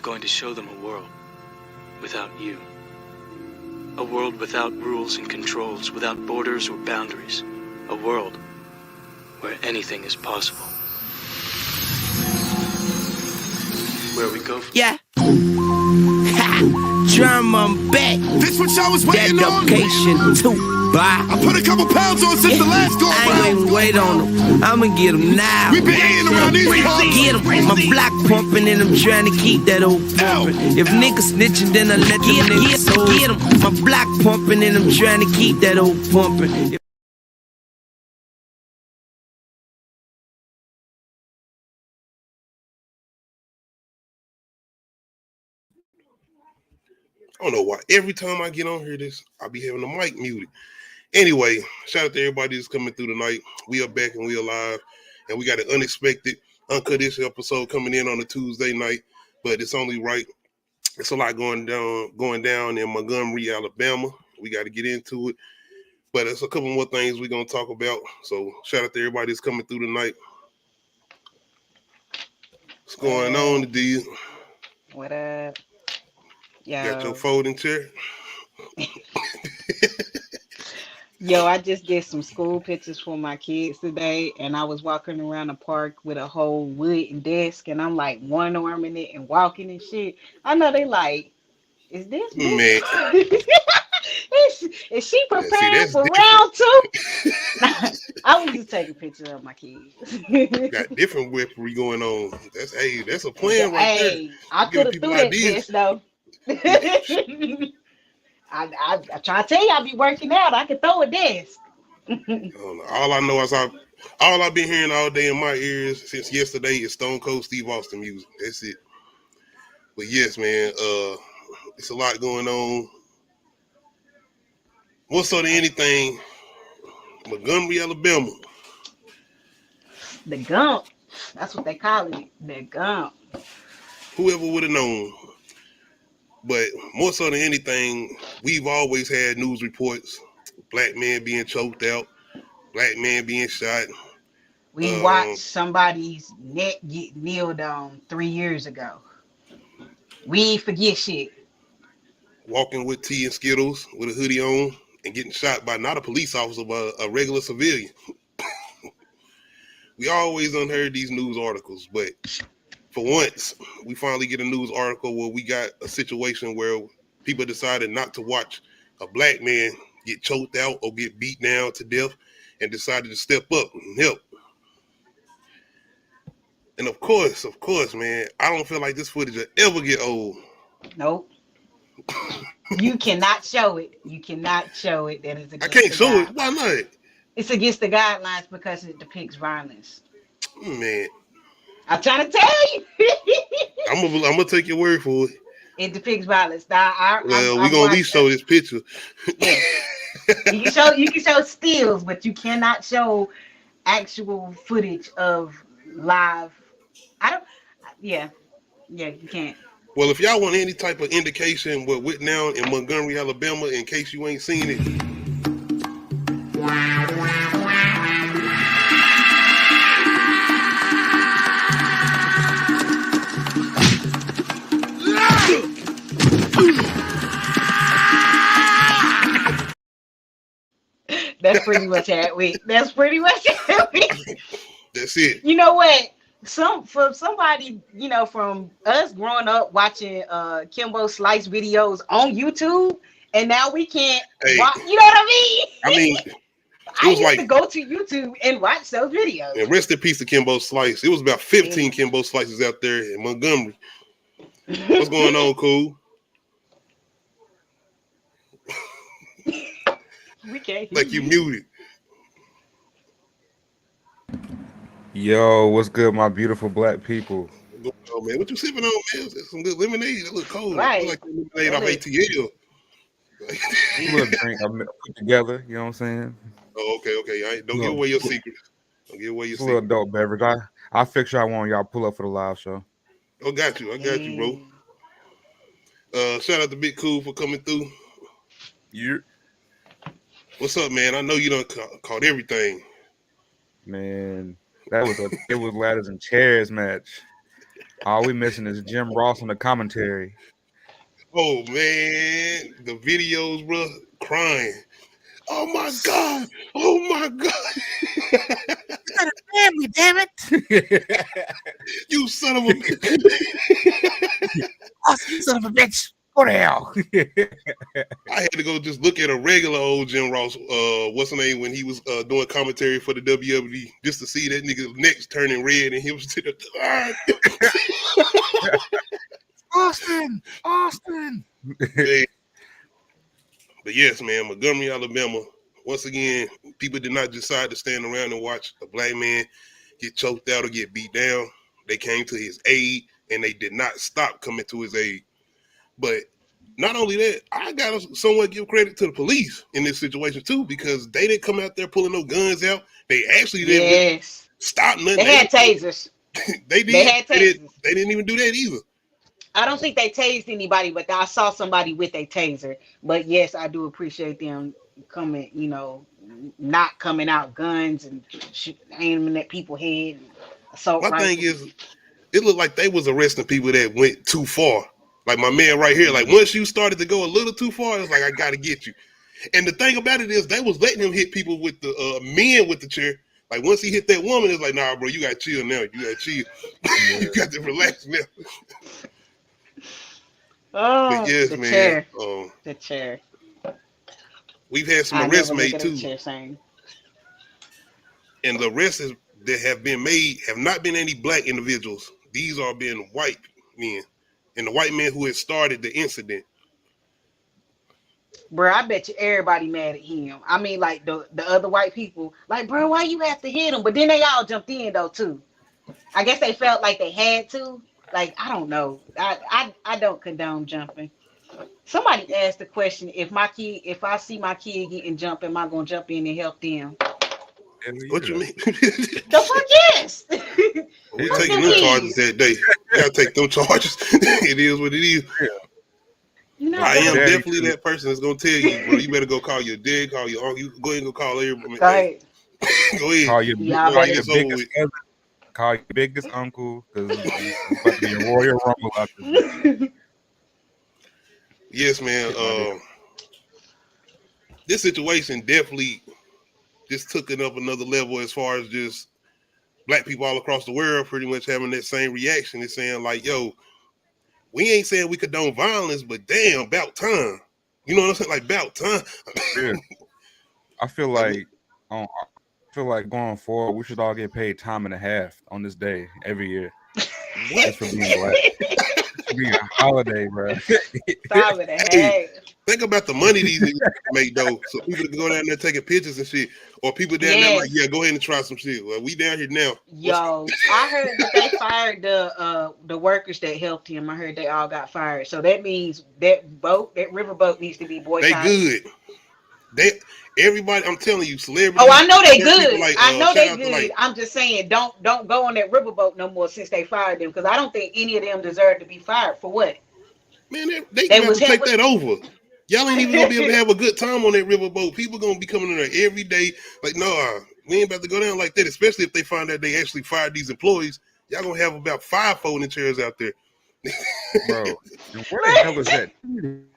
going to show them a world without you. A world without rules and controls, without borders or boundaries. A world where anything is possible. Where we go from... Yeah. Ha! Drum on back. This what y'all was waiting on? Dedication to bye. I put a couple pounds on since the last go I round. ain't even wait on them. I'ma get them now. We been eating around these parts. Get them. My block pumping and I'm trying to keep that old pumping. If niggas snitching, then I let them niggas get them. My block pumping and I'm trying to keep that old pumping. I don't know why. Every time I get on here, I be having the mic muted. Anyway, shout out to everybody that's coming through tonight. We are back and we are live. And we got an unexpected Uncut episode coming in on a Tuesday night. But it's only right. It's a lot going down in Montgomery, Alabama. We got to get into it. But there's a couple more things we're going to talk about. So shout out to everybody that's coming through tonight. What's going on, D? What up? Yo. Got your folding chair? Yo, I just did some school pictures for my kids today, and I was walking around the park with a whole wooden desk, and I'm like one-arming it and walking and shit. I know they like, is this man? is she preparing for round two? I was just taking pictures of my kids. Got different weaponry going on. That's a plan right there. I could have threw that desk though. I try to tell you, I be working out. I can throw a desk. All I know is all I've been hearing all day in my ears since yesterday is Stone Cold Steve Austin music. That's it. But yes, man, it's a lot going on. What's on anything? Montgomery, Alabama. The Gump. That's what they call it. The Gump. Whoever would have known. But more so than anything, we've always had news reports. Black men being choked out. Black men being shot. We watched somebody's neck get kneeled on 3 years ago. We forget shit. Walking with tea and Skittles with a hoodie on and getting shot by not a police officer, but a regular civilian. We always unheard these news articles, but for once, we finally get a news article where we got a situation where people decided not to watch a black man get choked out or get beat down to death and decided to step up and help. And of course, man, I don't feel like this footage will ever get old. Nope. You cannot show it. You cannot show it. That is I can't show it. Why not? It's against the guidelines because it depicts violence. Man. I'm trying to tell you. I'm gonna take your word for it. It depicts violence. Now, we're gonna at least show this picture. Yeah. You can show stills, but you cannot show actual footage of live. Yeah, you can't. Well, if y'all want any type of indication what went down in Montgomery, Alabama, in case you ain't seen it. That's pretty much it. That's it. You know what? For somebody, from us growing up watching Kimbo Slice videos on YouTube, and now we can't watch, you know what I mean? I used to go to YouTube and watch those videos. And rest in peace to Kimbo Slice. It was about 15 Kimbo Slices out there in Montgomery. What's going on, cool? We can't hear like you muted. Yo, what's good, my beautiful black people? Oh man, what you sipping on, man? That's some good lemonade. It look cold. Right. Like lemonade off ATL. A little drink I put together, you know what I'm saying? Oh, okay. Don't give away your secrets. Don't give away your secrets. A little adult beverage. I'll fix y'all one. Y'all pull up for the live show. Oh, got you. I got you, bro. Shout out to Big Cool for coming through. Yeah. What's up, man? I know you done caught everything. Man, it was ladders and chairs match. All we missing is Jim Ross on the commentary. Oh man, the videos, bro, crying. Oh my god! Oh my god! You got a family, damn it! You son of a bitch! You son of a bitch! Go to hell! I had to go just look at a regular old Jim Ross. What's the name when he was doing commentary for the WWE, just to see that nigga's neck's turning red and he was sitting there. Austin. Hey. But yes, man, Montgomery, Alabama. Once again, people did not decide to stand around and watch a black man get choked out or get beat down. They came to his aid, and they did not stop coming to his aid. But not only that, I got to somewhat give credit to the police in this situation too, because they didn't come out there pulling no guns out. They actually didn't stop nothing. They had tasers. They did. They had tasers. They didn't even do that either. I don't think they tased anybody, but I saw somebody with a taser. But yes, I do appreciate them coming, not coming out guns and aiming at people's head. My thing is, it looked like they was arresting people that went too far. Like my man right here, like once you started to go a little too far, it's like, I got to get you. And the thing about it is, they was letting him hit people with the men with the chair. Like once he hit that woman, it's like, nah, bro, you got to chill now. You got to chill. You got to relax now. Oh, but yes, the man. Chair. The chair. We've had some arrests made too. And the arrests that have been made have not been any black individuals. These are been white men. And the white man who had started the incident. Bro, I bet you everybody mad at him. I mean, like the other white people, like, bro, why you have to hit him? But then they all jumped in though too. I guess they felt like they had to. Like, I don't know. I don't condone jumping. Somebody asked the question, if I see my kid getting jumped, am I gonna jump in and help them? What you mean? The fuck yes. We taking them charges that day. You gotta take them charges. It is what it is. I am definitely that person that's gonna tell you, bro, you better go call your dad, call your uncle. You go ahead and go call everybody. Go ahead. Go ahead. Call your biggest cousin. Call your biggest uncle, because it's about to be a Royal Rumble out there. Yes, man. This situation definitely just took it up another level as far as just black people all across the world pretty much having that same reaction. It's saying like, yo, we ain't saying we condone violence, but damn, about time. You know what I'm saying? Like, about time. Yeah. I feel like going forward, we should all get paid time and a half on this day every year. What? That's for being black. It should be a holiday, bro. Time and a half. Think about the money these niggas make though. So people can go down there taking pictures and shit, or people down there like, yeah, go ahead and try some shit. Well, we down here now. Yo, I heard that they fired the workers that helped him. I heard they all got fired. So that means that riverboat needs to be boycotted. They good. Everybody, I'm telling you, celebrities. Oh, I know they good. Like, I know they good. I'm just saying, don't go on that riverboat no more since they fired them, because I don't think any of them deserve to be fired for what. Man, they have to take that over. Y'all ain't even gonna be able to have a good time on that riverboat. People gonna be coming in there every day. Like, no, we ain't about to go down like that. Especially if they find out they actually fired these employees. Y'all gonna have about 5 folding chairs out there. Bro, where the hell is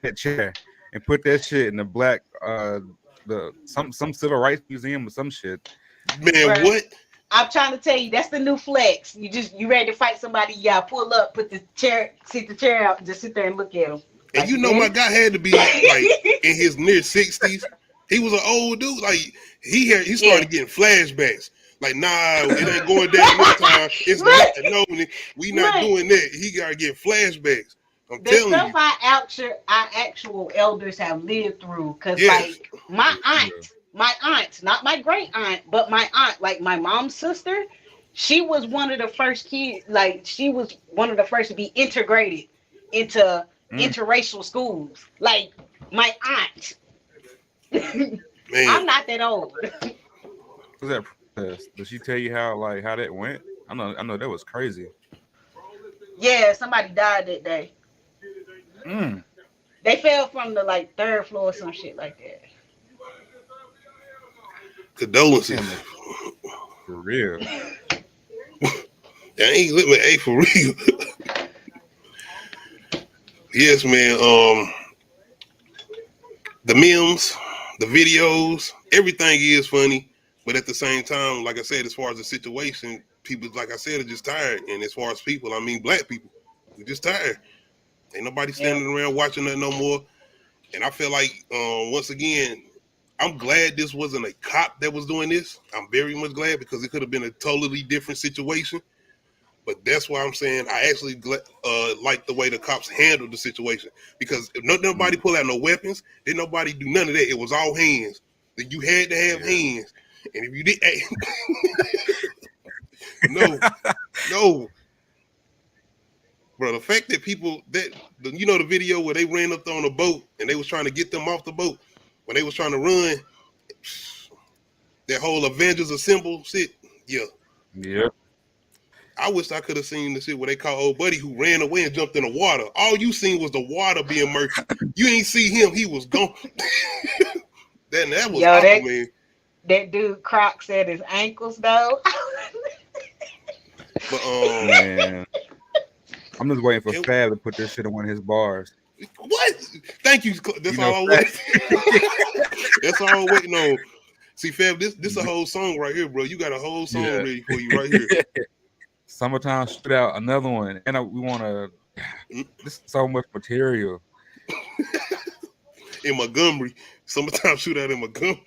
that chair? And put that shit in the black some civil rights museum or some shit. Man, bro, what? I'm trying to tell you, that's the new flex. You ready to fight somebody? Yeah, pull up, put the chair, sit the chair out, and just sit there and look at them. And like, my guy had to be like in his near 60s. He was an old dude. Like he started getting flashbacks. Like, nah, it ain't going down this time. It's not. No, we not doing that. He gotta get flashbacks. I'm telling you. The stuff our actual elders have lived through. Cause like my aunt, not my great aunt, but my aunt, like my mom's sister, she was one of the first kids. Like she was one of the first to be integrated into interracial schools. Like my aunt. Man. I'm not that old. What's that protest? Did she tell you how that went? I know that was crazy. Yeah, somebody died that day. They fell from the 3rd floor or some shit like that. Condolences. For real. That ain't lit me. Hey, for real. Yes, man. The memes, the videos, everything is funny, but at the same time, like I said, as far as the situation, people, like I said, are just tired. And as far as people, I mean, black people, we're just tired. Ain't nobody standing around watching that no more. And I feel like, once again, I'm glad this wasn't a cop that was doing this. I'm very much glad because it could have been a totally different situation. But that's why I'm saying I actually like the way the cops handled the situation, because if nobody pull out no weapons, then nobody do none of that. It was all hands. That you had to have hands, and if you did, no, bro. The fact that people the video where they ran up on a boat and they was trying to get them off the boat when they was trying to run, that whole Avengers Assemble shit, Yep. I wish I could have seen the shit where they caught old buddy who ran away and jumped in the water. All you seen was the water being murky. You ain't see him. He was gone. that was awful, man. That dude Crocs at his ankles, though. But man, I'm just waiting for Fab to put this shit in one of his bars. What? Thank you. That's all I'm waiting. That's all I'm waiting on. See, Fab, this a whole song right here, bro. You got a whole song ready for you right here. Summertime shoot out another one, and we want to. This is so much material. In Montgomery, summertime shootout in Montgomery,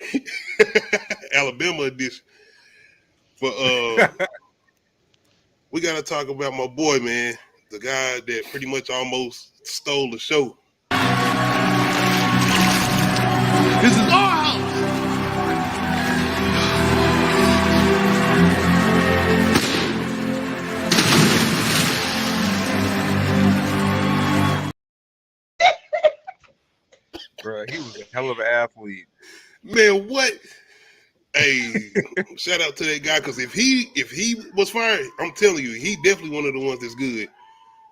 Alabama edition. But we gotta talk about my boy, man, the guy that pretty much almost stole the show. This is our house. Bro, he was a hell of an athlete. Man, what? Hey, shout out to that guy, because if he was fired, I'm telling you, he definitely one of the ones that's good.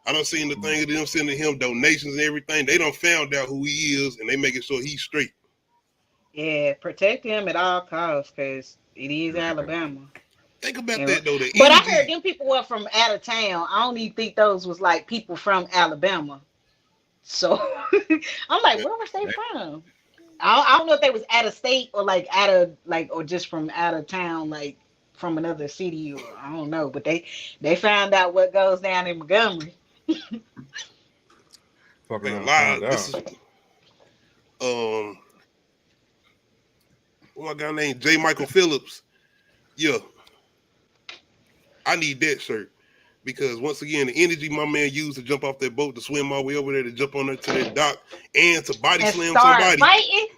I done seen the thing of them sending him donations and everything. They done found out who he is, and they making sure he's straight. Yeah, protect him at all costs, because it is Alabama. Think about that, though. But I heard them people were from out of town. I don't even think those was like people from Alabama. So I'm like, where was they from? I don't know if they was out of state or like out of like or just from out of town, like from another city, or I don't know. But they found out what goes down in Montgomery. Fucking a lot. This is, what guy named J. Michael Phillips. Yeah, I need that shirt. Because once again, the energy my man used to jump off that boat, to swim all the way over there, to jump on there to that dock, and to body slam somebody. Fighting.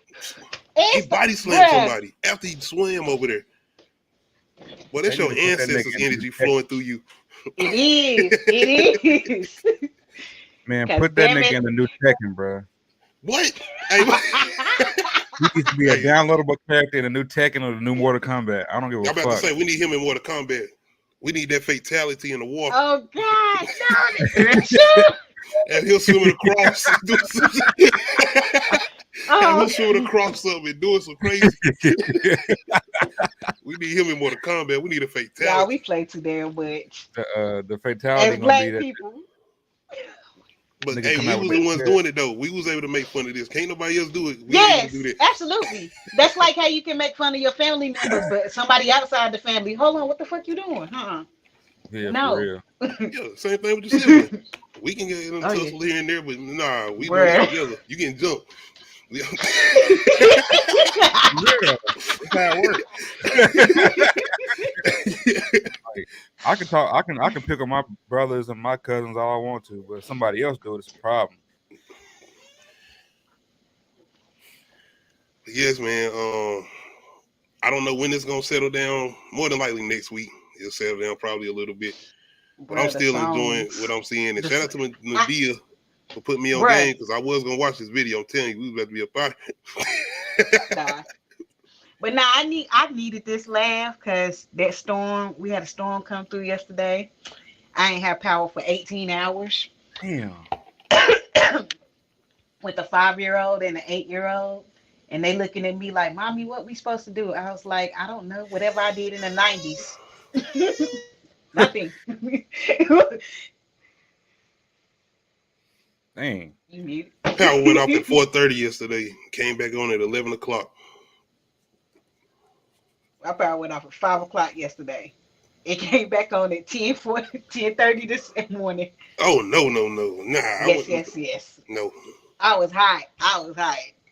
He body slammed somebody after he swam over there. Well, that's your ancestors' energy flowing through you. It is. Man, put that nigga in the new Tekken, bro. What? Hey, He needs to be a downloadable character in the new Tekken or the new Mortal Kombat. I don't give a fuck. I'm about to say, we need him in Mortal Kombat. We need that fatality in the water. Oh God, and he'll swim across. And he'll swim across something and doing some crazy. We need him in Mortal Kombat. We need a fatality. Y'all, we play too damn much. The fatality as black be people. But hey, we was the ones doing it though. We was able to make fun of this. Can't nobody else do it. Yes, absolutely. That's like how you can make fun of your family members, but somebody outside the family. Hold on, what the fuck you doing? Yeah, no. for real. Yeah, same thing with your sibling. We can get them tussle here and there, but nah, we do it together. You getting jumped. Yeah, that's how it works. Like, I can pick on my brothers and my cousins all I want to, but if somebody else do it, it's a problem. Yes, man. I don't know when it's gonna settle down. More than likely next week. It'll settle down probably a little bit. But I'm still enjoying what I'm seeing. And shout out to Nadia for putting me on game, because I was gonna watch this video. I'm telling you, we was about to be a party. But now I needed this laugh, because that storm, we had a storm come through yesterday. I ain't have power for 18 hours. Damn. With a 5-year-old and an 8-year-old. And they looking at me like, Mommy, what we supposed to do? I was like, I don't know. Whatever I did in the 90s. Nothing. Dang. You mute. Power went off at 4:30 yesterday. Came back on at 11 o'clock. My power went off at 5 o'clock yesterday. It came back on at 10:30 this morning. Oh no. Nah. Yes. No. I was hot.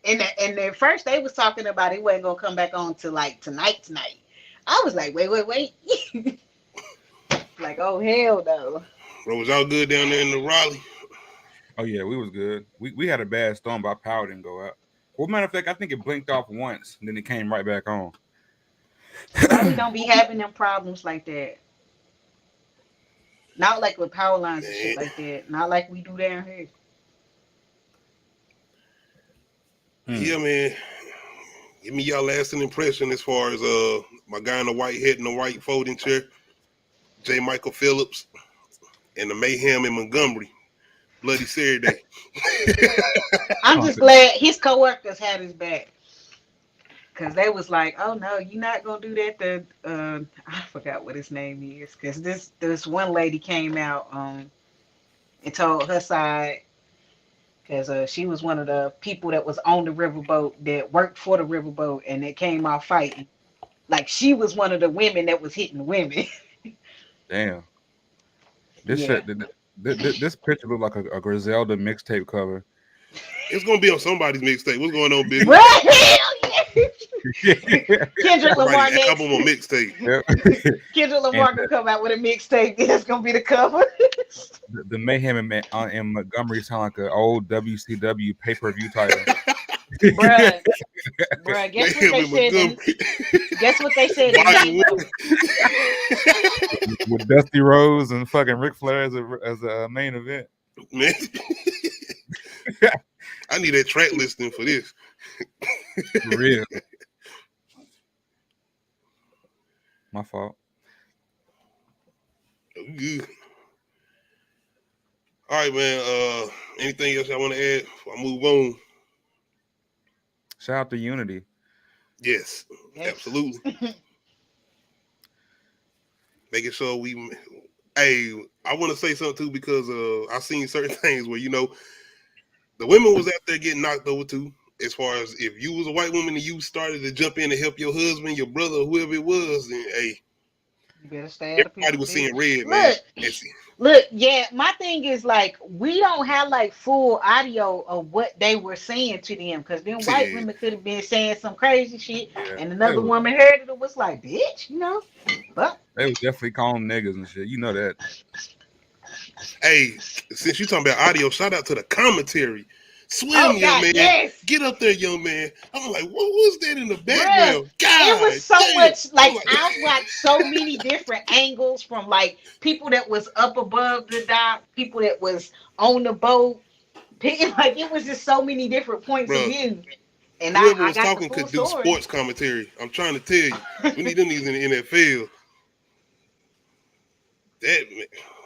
And at first they was talking about it wasn't gonna come back on till like tonight. I was like, wait. Like, oh hell no. Bro, was all good down there in the Raleigh? Oh yeah, we was good. We had a bad storm, but our power didn't go out. Well, matter of fact, I think it blinked off once, and then it came right back on. We don't be having them problems like that. Not like with power lines and shit like that. Not like we do down here. Yeah, man. Give me y'all lasting impression as far as my guy in the white head in the white folding chair, J. Michael Phillips, and the mayhem in Montgomery. Bloody Saturday. I'm just glad his coworkers had his back. Cause they was like, oh no, you're not gonna do that to I forgot what his name is. Cause this one lady came out and told her side. Cause she was one of the people that was on the riverboat that worked for the riverboat and they came out fighting. Like she was one of the women that was hitting women. Damn. This shit. This picture look like a Griselda mixtape cover. It's gonna be on somebody's mixtape. What's going on, Big? Kendrick Lamar next. Album on mixtape. Kendrick Lamar gonna come out with a mixtape. That's gonna be the cover. The mayhem in Montgomery sound like an old WCW pay-per-view title. Bruh, guess what they said? With Dusty Rhodes and fucking Ric Flair as a main event. Man, I need that track listing for this. For real. My fault. Good. All right, man. Anything else I want to add before I move on? Shout out to Unity. Yes. Absolutely. Making sure I want to say something too because I've seen certain things where the women was out there getting knocked over too. As far as if you was a white woman and you started to jump in to help your husband, your brother, whoever it was, then you better stay. Everybody was seeing red, man. Look, yeah, my thing is like we don't have like full audio of what they were saying to them because then white women could have been saying some crazy shit, and another woman heard it and was like, "Bitch," But they was definitely calling niggas and shit. You know that. Hey, since you talking about audio, shout out to the commentary. Swim, young man. Yes. Get up there, young man. I'm like, what was that in the background? God, it was so much like I watched so many different angles from like people that was up above the dock, people that was on the boat. Like it was just so many different points of view. And whoever I was talking could do sports commentary. I'm trying to tell you, we need them these in the NFL.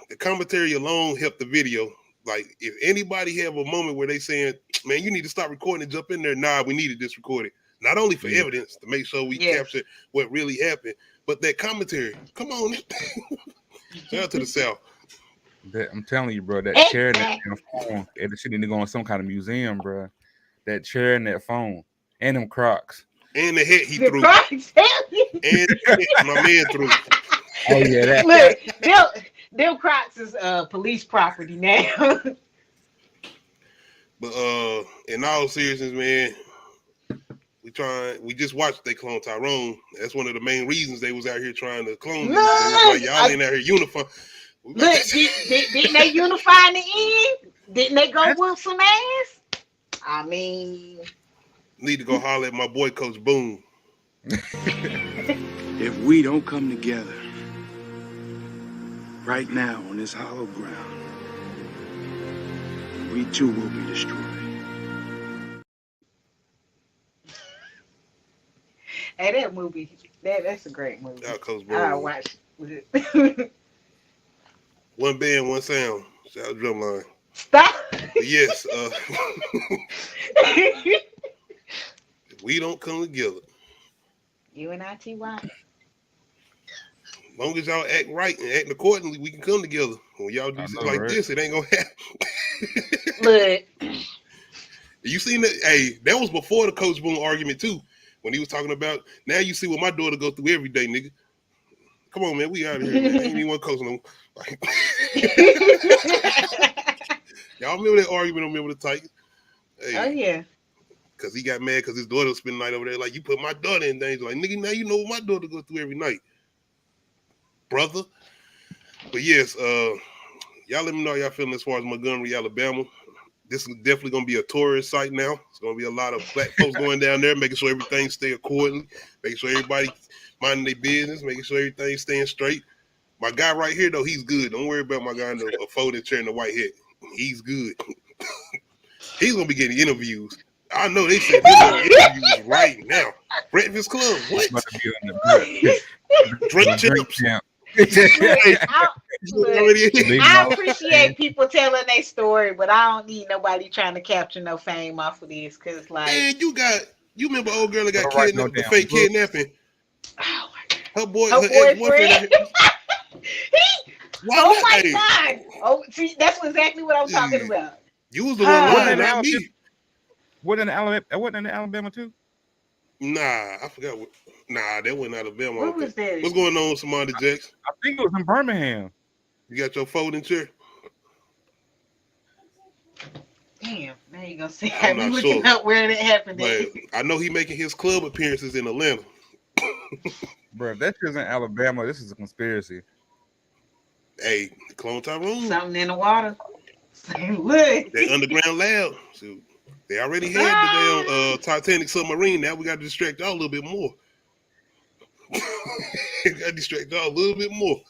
The commentary alone helped the video. Like, if anybody have a moment where they saying, man, you need to stop recording and jump in there, nah, we needed this recorded. Not only for evidence to make sure we capture what really happened, but that commentary. Come on. Shout out to the South. I'm telling you, bro, that chair and that phone, it should need to go in some kind of museum, bro. That chair and that phone. And them Crocs. And the hat he threw. Crocs, and my man threw. Oh, yeah, that. Look, them Crocs is police property now. But in all seriousness, man, we just watched they clone Tyrone. That's one of the main reasons they was out here trying to clone him. Like, y'all ain't out here uniform. Look, didn't they unify in the end? Didn't they go whoop some ass? I mean, need to go holler at my boy Coach Boone. If we don't come together right now on this hollow ground, we too will be destroyed. Hey, that movie, that's a great movie. Coach Boone. I watched it. One band, one sound. Shout out Drumline. Stop. But yes, we don't come together. UNITY. As long as y'all act right and act accordingly, we can come together. When y'all do shit like this, it ain't gonna happen. Look. You seen that? Hey, that was before the Coach Boone argument too. When he was talking about, now you see what my daughter go through every day, nigga. Come on, man, we out of here, man. Ain't anyone coach no. Y'all remember that argument on Remember the Titans? Hey, oh yeah. Cause he got mad because his daughter spent the night over there. Like, you put my daughter in danger. Like, nigga, now you know what my daughter go through every night, brother. But yes, y'all let me know how y'all feeling as far as Montgomery, Alabama. This is definitely gonna be a tourist site now. It's gonna be a lot of black folks going down there, making sure everything stay accordingly, making sure everybody minding their business, making sure everything's staying straight. My guy right here though, he's good. Don't worry about my guy in the folding chair and the white hat. He's good. He's gonna be getting interviews. I know they said he's gonna get interviews right now. Breakfast Club, what? Drink chips. I appreciate people telling their story, but I don't need nobody trying to capture no fame off of this. Cause like, man, you remember old girl that got kidnapped, the fake kidnapping? Oh my God. Her ex-boyfriend. Oh my God! Oh, see, that's exactly what I'm talking about. You was the one lying, not me. Wasn't in Alabama too? Nah, I forgot what. Nah, that wasn't Alabama. What was that? What's going on with Samantha Jackson? I think it was in Birmingham. You got your folding chair? Damn, now you gonna see how we looking up where it happened. But I know he making his club appearances in Atlanta. Bro, if that shit's in Alabama, this is a conspiracy. Hey, Clone Tyrone. Something in the water. Look. That underground lab. So they already had the damn Titanic submarine. Now we got to distract y'all a little bit more. Got to distract y'all a little bit more.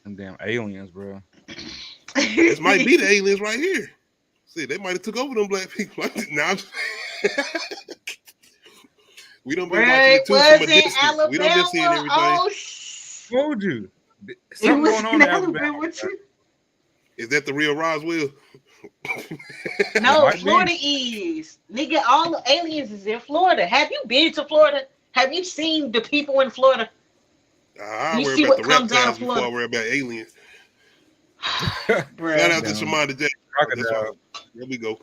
Them damn aliens, bro. This might be the aliens right here. See, they might have took over them black people. Nah, we don't be watching it too from a distance. Alabama. We don't be seeing everything. Oh, told you. Something going on in Alabama. Is that the real Roswell? No, Florida is. Nigga, all the aliens is in Florida. Have you been to Florida? Have you seen the people in Florida? I worry about the reptiles before I worry about aliens. Shout out to Samantha Jackson. There we go.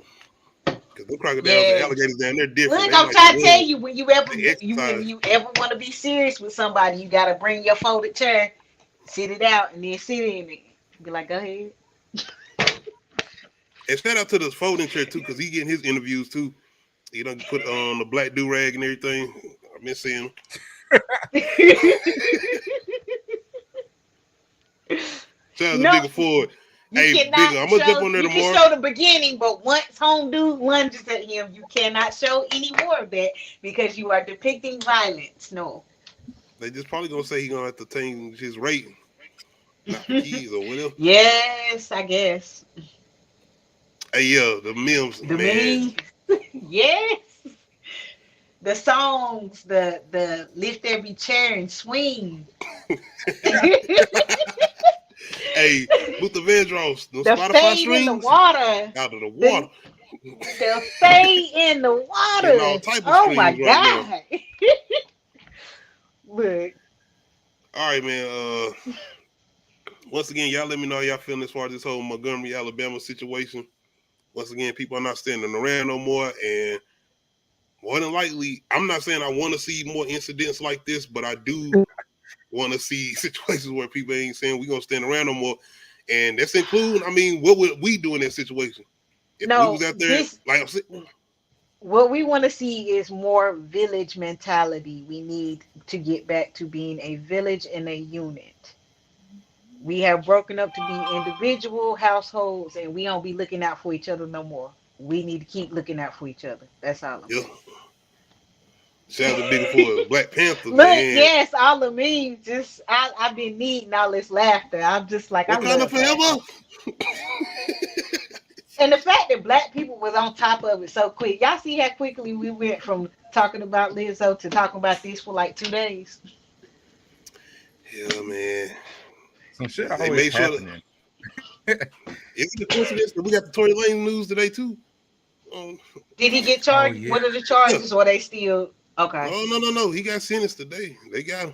Because the crocodiles and alligators down there different. Look, I'm trying to tell you, when you ever want to be serious with somebody, you got to bring your folded chair, sit it out, and then sit in it. Be like, go ahead. And shout out to this folding chair too, because he getting his interviews too. He done put on the black do-rag and everything. I've been seeing him. Shout out to Bigger Ford. Hey, Bigger, I'm gonna jump on there tomorrow. You can show the beginning, but once home dude lunges at him, you cannot show any more of that because you are depicting violence. No. They just probably gonna say he's gonna have to change his rating. Not the keys or whatever. Yes, I guess. Hey, yeah, the memes, the man. Memes. Yes. The songs, the lift every chair and swing. Hey, Luther Vandross, the Spotify strings, in the water. Out of the water. The fade in the water. All type of oh my right God. Look. All right, man. Once again, y'all let me know how y'all feeling as far as this whole Montgomery, Alabama situation. Once again, people are not standing around no more, and more than likely, I'm not saying I want to see more incidents like this, but I do want to see situations where people ain't saying we're going to stand around no more. And that's including, I mean, what would we do in that situation? If we was out there, like I'm saying, what we want to see is more village mentality. We need to get back to being a village and a unit. We have broken up to be individual households, and we don't be looking out for each other no more. We need to keep looking out for each other. That's all. Yeah. Shout out to Big for Black Panther. Look, man. Yes, all of me. Just I've been needing all this laughter. I'm just like, I love forever. And the fact that black people was on top of it so quick. Y'all see how quickly we went from talking about Lizzo to talking about this for like 2 days. Yeah, man. Some shit always happening. It's the coincidence that we got the Tory Lanez news today too. Did he get charged? Oh, yeah. What are the charges? Or they still okay? Oh no. He got sentenced today. They got him.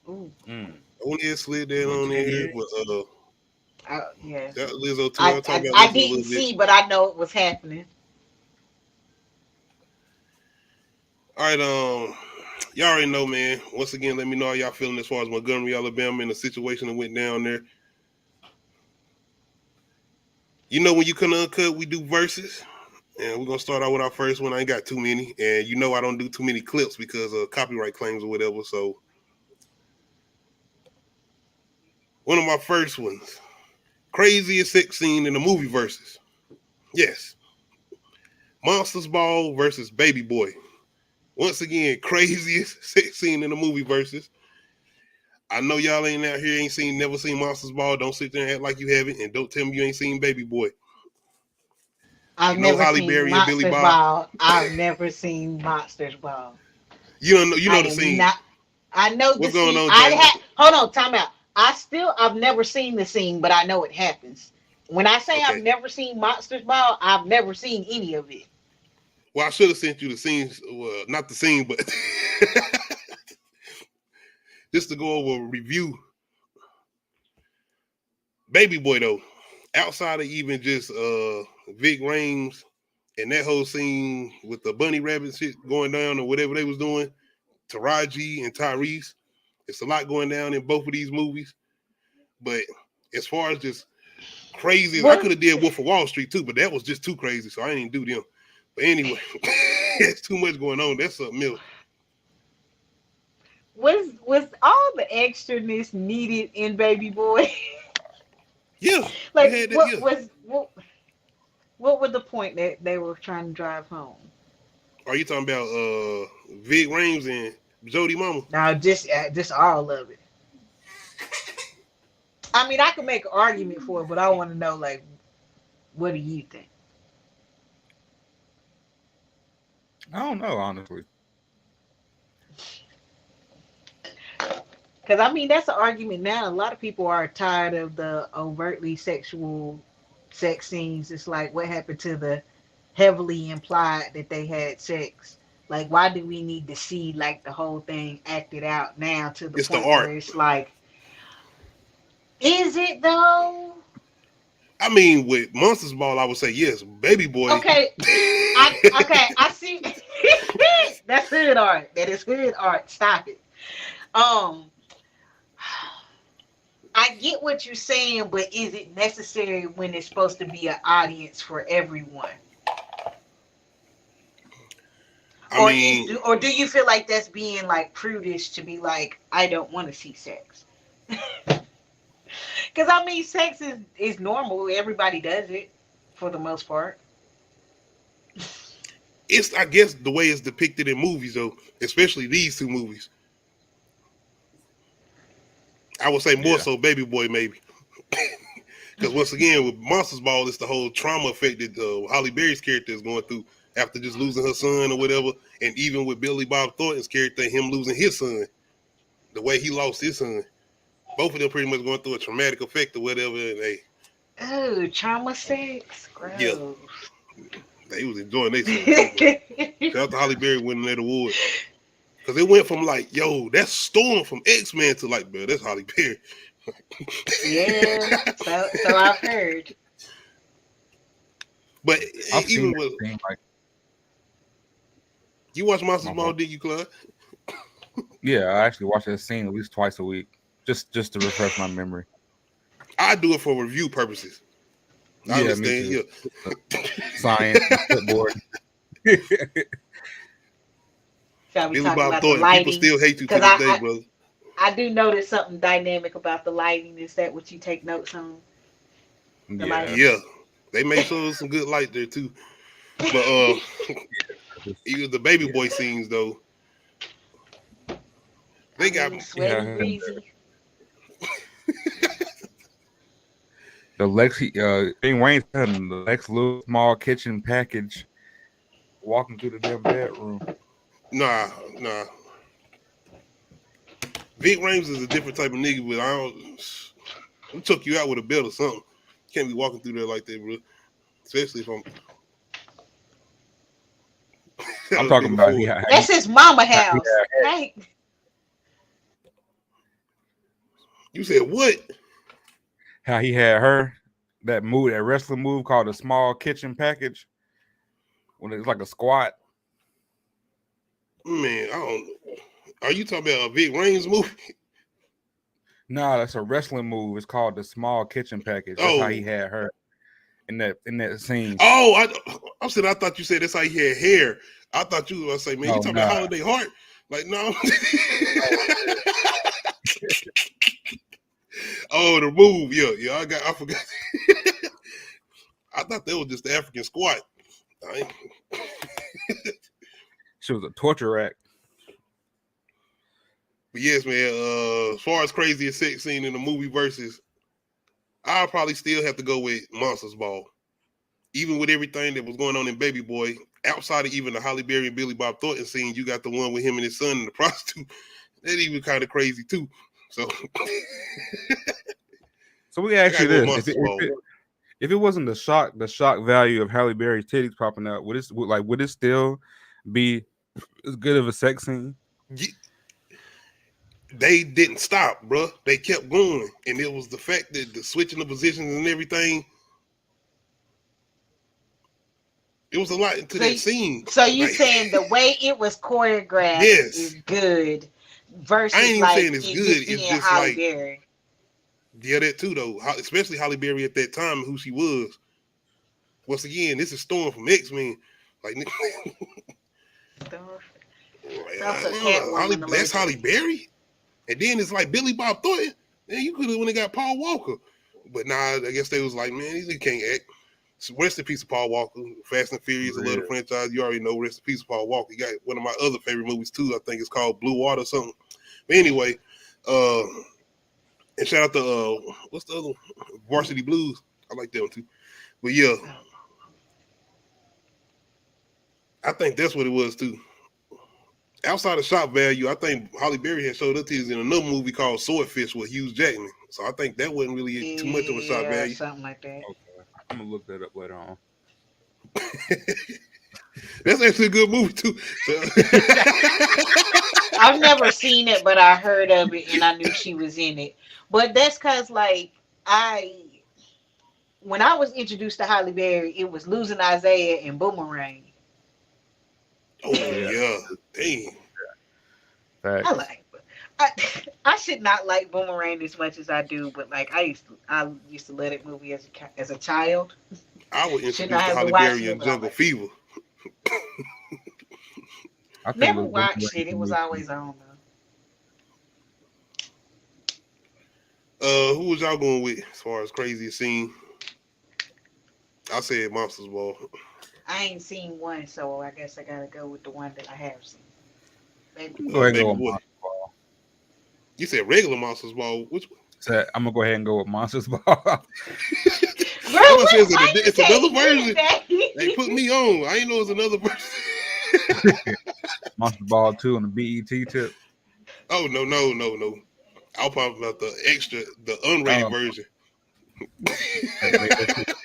Ooh. On there, slid that on there, but Yeah. that Lizzo too. I, I'll talk I, about I Lizzo a didn't little bit. see, but I know it was happening. All right, y'all already know, man. Once again, let me know how y'all feeling as far as Montgomery, Alabama, and the situation that went down there. You know, when you come to Uncut, we do verses. And we're going to start out with our first one. I ain't got too many. And you know I don't do too many clips because of copyright claims or whatever. So one of my first ones. Craziest sex scene in the movie verses. Yes. Monsters Ball versus Baby Boy. Once again, craziest sex scene in the movie verses. I know y'all ain't out here, never seen Monsters Ball. Don't sit there and act like you haven't. And don't tell me you ain't seen Baby Boy. I've You know never Holly seen Berry and Billy Monsters Bob. Ball. I've never seen Monsters Ball. You don't know. You know I the am scene. not. I know the What's going scene. on, Jalen? Hold on, time out. I've never seen the scene, but I know it happens. When I say I've Okay. never seen Monsters Ball, I've never seen any of it. Well, I should have sent you the scenes. Well, not the scene, but just to go over a review. Baby Boy, though, outside of even just Vic Rames and that whole scene with the bunny rabbit shit going down or whatever they was doing, Taraji and Tyrese, it's a lot going down in both of these movies. But as far as just crazy, I could have did Wolf of Wall Street too, but that was just too crazy, so I didn't even do them. But anyway, it's too much going on. That's something else. Was all the extraness needed in Baby Boy? Yeah, Like you had that, what yeah. was what was the point that they were trying to drive home? Are you talking about Vic Rames and Jody Mama? No, just all of it. I mean, I could make an argument for it, but I want to know, like, what do you think? I don't know, honestly. Because I mean, that's an argument now. A lot of people are tired of the overtly sexual sex scenes. It's like, what happened to the heavily implied that they had sex? Like, why do we need to see like the whole thing acted out now to the It's the point art. where it's like, is it though? I mean, with Monsters Ball, I would say yes. Baby Boy. Okay, I see. That's hood art. That is hood art. Stop it. I get what you're saying, but is it necessary when it's supposed to be an audience for everyone? Or do you feel like that's being like prudish to be like, I don't want to see sex? Because I mean, sex is normal. Everybody does it for the most part. It's, I guess, the way it's depicted in movies, though, especially these two movies. I would say more so Baby Boy, maybe. Because once again, with Monsters Ball, it's the whole trauma effect that Holly Berry's character is going through after just losing her son or whatever. And even with Billy Bob Thornton's character, him losing his son, the way he lost his son. Both of them pretty much going through a traumatic effect or whatever. And Oh, trauma sex? Gross. Yeah. They was enjoying themselves. Shout out to Holly Berry winning that award. Because it went from like, yo, that's Storm from X-Men to like, bro, that's Holly Berry. Yeah, so I've heard. But I've even seen with like, you watch Monsters Ball, did you, Claude? Yeah, I actually watch that scene at least twice a week, just to refresh my memory. I do it for review purposes. I understand. Me too. Science, clipboard. Shall we Billy talk Bob about Thornton. the lighting? People still hate you to this day, brother. I do notice something dynamic about the lighting. Is that what you take notes on? Yeah. They made sure there's some good light there too. But even the Baby Boy scenes though, they got me sweaty, breezy. The Lexi, Bing Wayne's having the Lex little small kitchen package, walking through the damn bedroom. Nah. Vic Rames is a different type of nigga, but we took you out with a belt or something. Can't be walking through there like that, bro. Especially if I'm talking about that's his mama house. You said what? How he had her that wrestling move called a small kitchen package when it's like a squat. Man, I don't. Are you talking about a Big Reigns movie? Nah, that's a wrestling move. It's called the small kitchen package. That's how he had her in that scene. Oh, I said I thought you said that's how he had hair. I thought you were say, man, you talking about Holiday Heart? Like, no. Oh, the move, yeah. I forgot. I thought that was just the African squat. She was a torture act. But yes, man. As far as craziest sex scene in the movie versus, I'll probably still have to go with Monsters Ball. Even with everything that was going on in Baby Boy, outside of even the Halle Berry and Billy Bob Thornton scene, you got the one with him and his son and the prostitute. That even kind of crazy too. So, so we ask you this: if it wasn't the shock value of Halle Berry's titties popping out, would it still be as good of a sex scene? Yeah. They didn't stop, bro. They kept going, and it was the fact that the switching of positions and everything. It was a lot into that scene. So you saying the way it was choreographed is good versus I ain't even saying it's good. It's just Halle like Berry. Yeah, that too though. Especially Halle Berry at that time and who she was. Once again, this is Storm from X-Men. Like that's Halle Berry. And then it's like Billy Bob Thornton. Man, you could have when they got Paul Walker. But nah, I guess they was like, man, he can't act. So rest in peace of Paul Walker. Fast and Furious, I love the franchise. You already know, rest in peace of Paul Walker. You got one of my other favorite movies too. I think it's called Blue Water or something. But anyway, and shout out to what's the other one? Varsity Blues. I like that one too. But yeah, I think that's what it was too. Outside of shock value, I think Halle Berry had showed up to us in another movie called Swordfish with Hugh Jackman. So I think that wasn't really too much of a shock value. Something like that. Okay. I'm gonna look that up later on. That's actually a good movie too. So. I've never seen it, but I heard of it and I knew she was in it. But that's because when I was introduced to Halle Berry, it was Losing Isaiah and Boomerang. Oh yeah, dang. I should not like Boomerang as much as I do, but like I used to love that movie as a child. I would introduce to Halle Berry in Jungle Fever. I never watched it. It was always on though. Who was y'all going with as far as craziest scene? I said Monsters Ball. I ain't seen one, so I guess I gotta go with the one that I have seen. Go ahead and go with Monsters Ball. You said regular Monsters Ball. Which one? I'm gonna go ahead and go with Monsters Ball. It's another version. They put me on. I ain't know it's another version. Monsters Ball 2 on the BET tip. Oh no. I'll probably about the unrated version.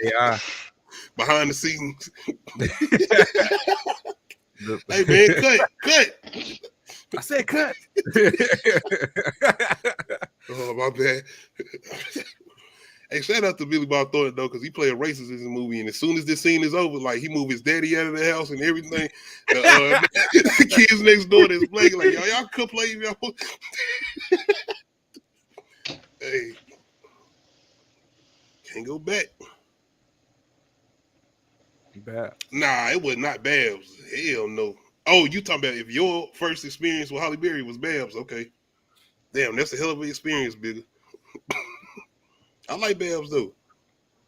AI. Behind the scenes. Hey man, cut. I said cut. Oh my bad. Hey, shout out to Billy Bob Thornton though, because he played a racist in this movie, and as soon as this scene is over, like he moved his daddy out of the house and everything. The kids next door that's black, like y'all could play y'all. Hey, can't go back. Bad. Nah, it was not Babs. Hell no. Oh, you talking about if your first experience with Halle Berry was Babs? Okay, damn, that's a hell of an experience, Bigger. I like Babs though.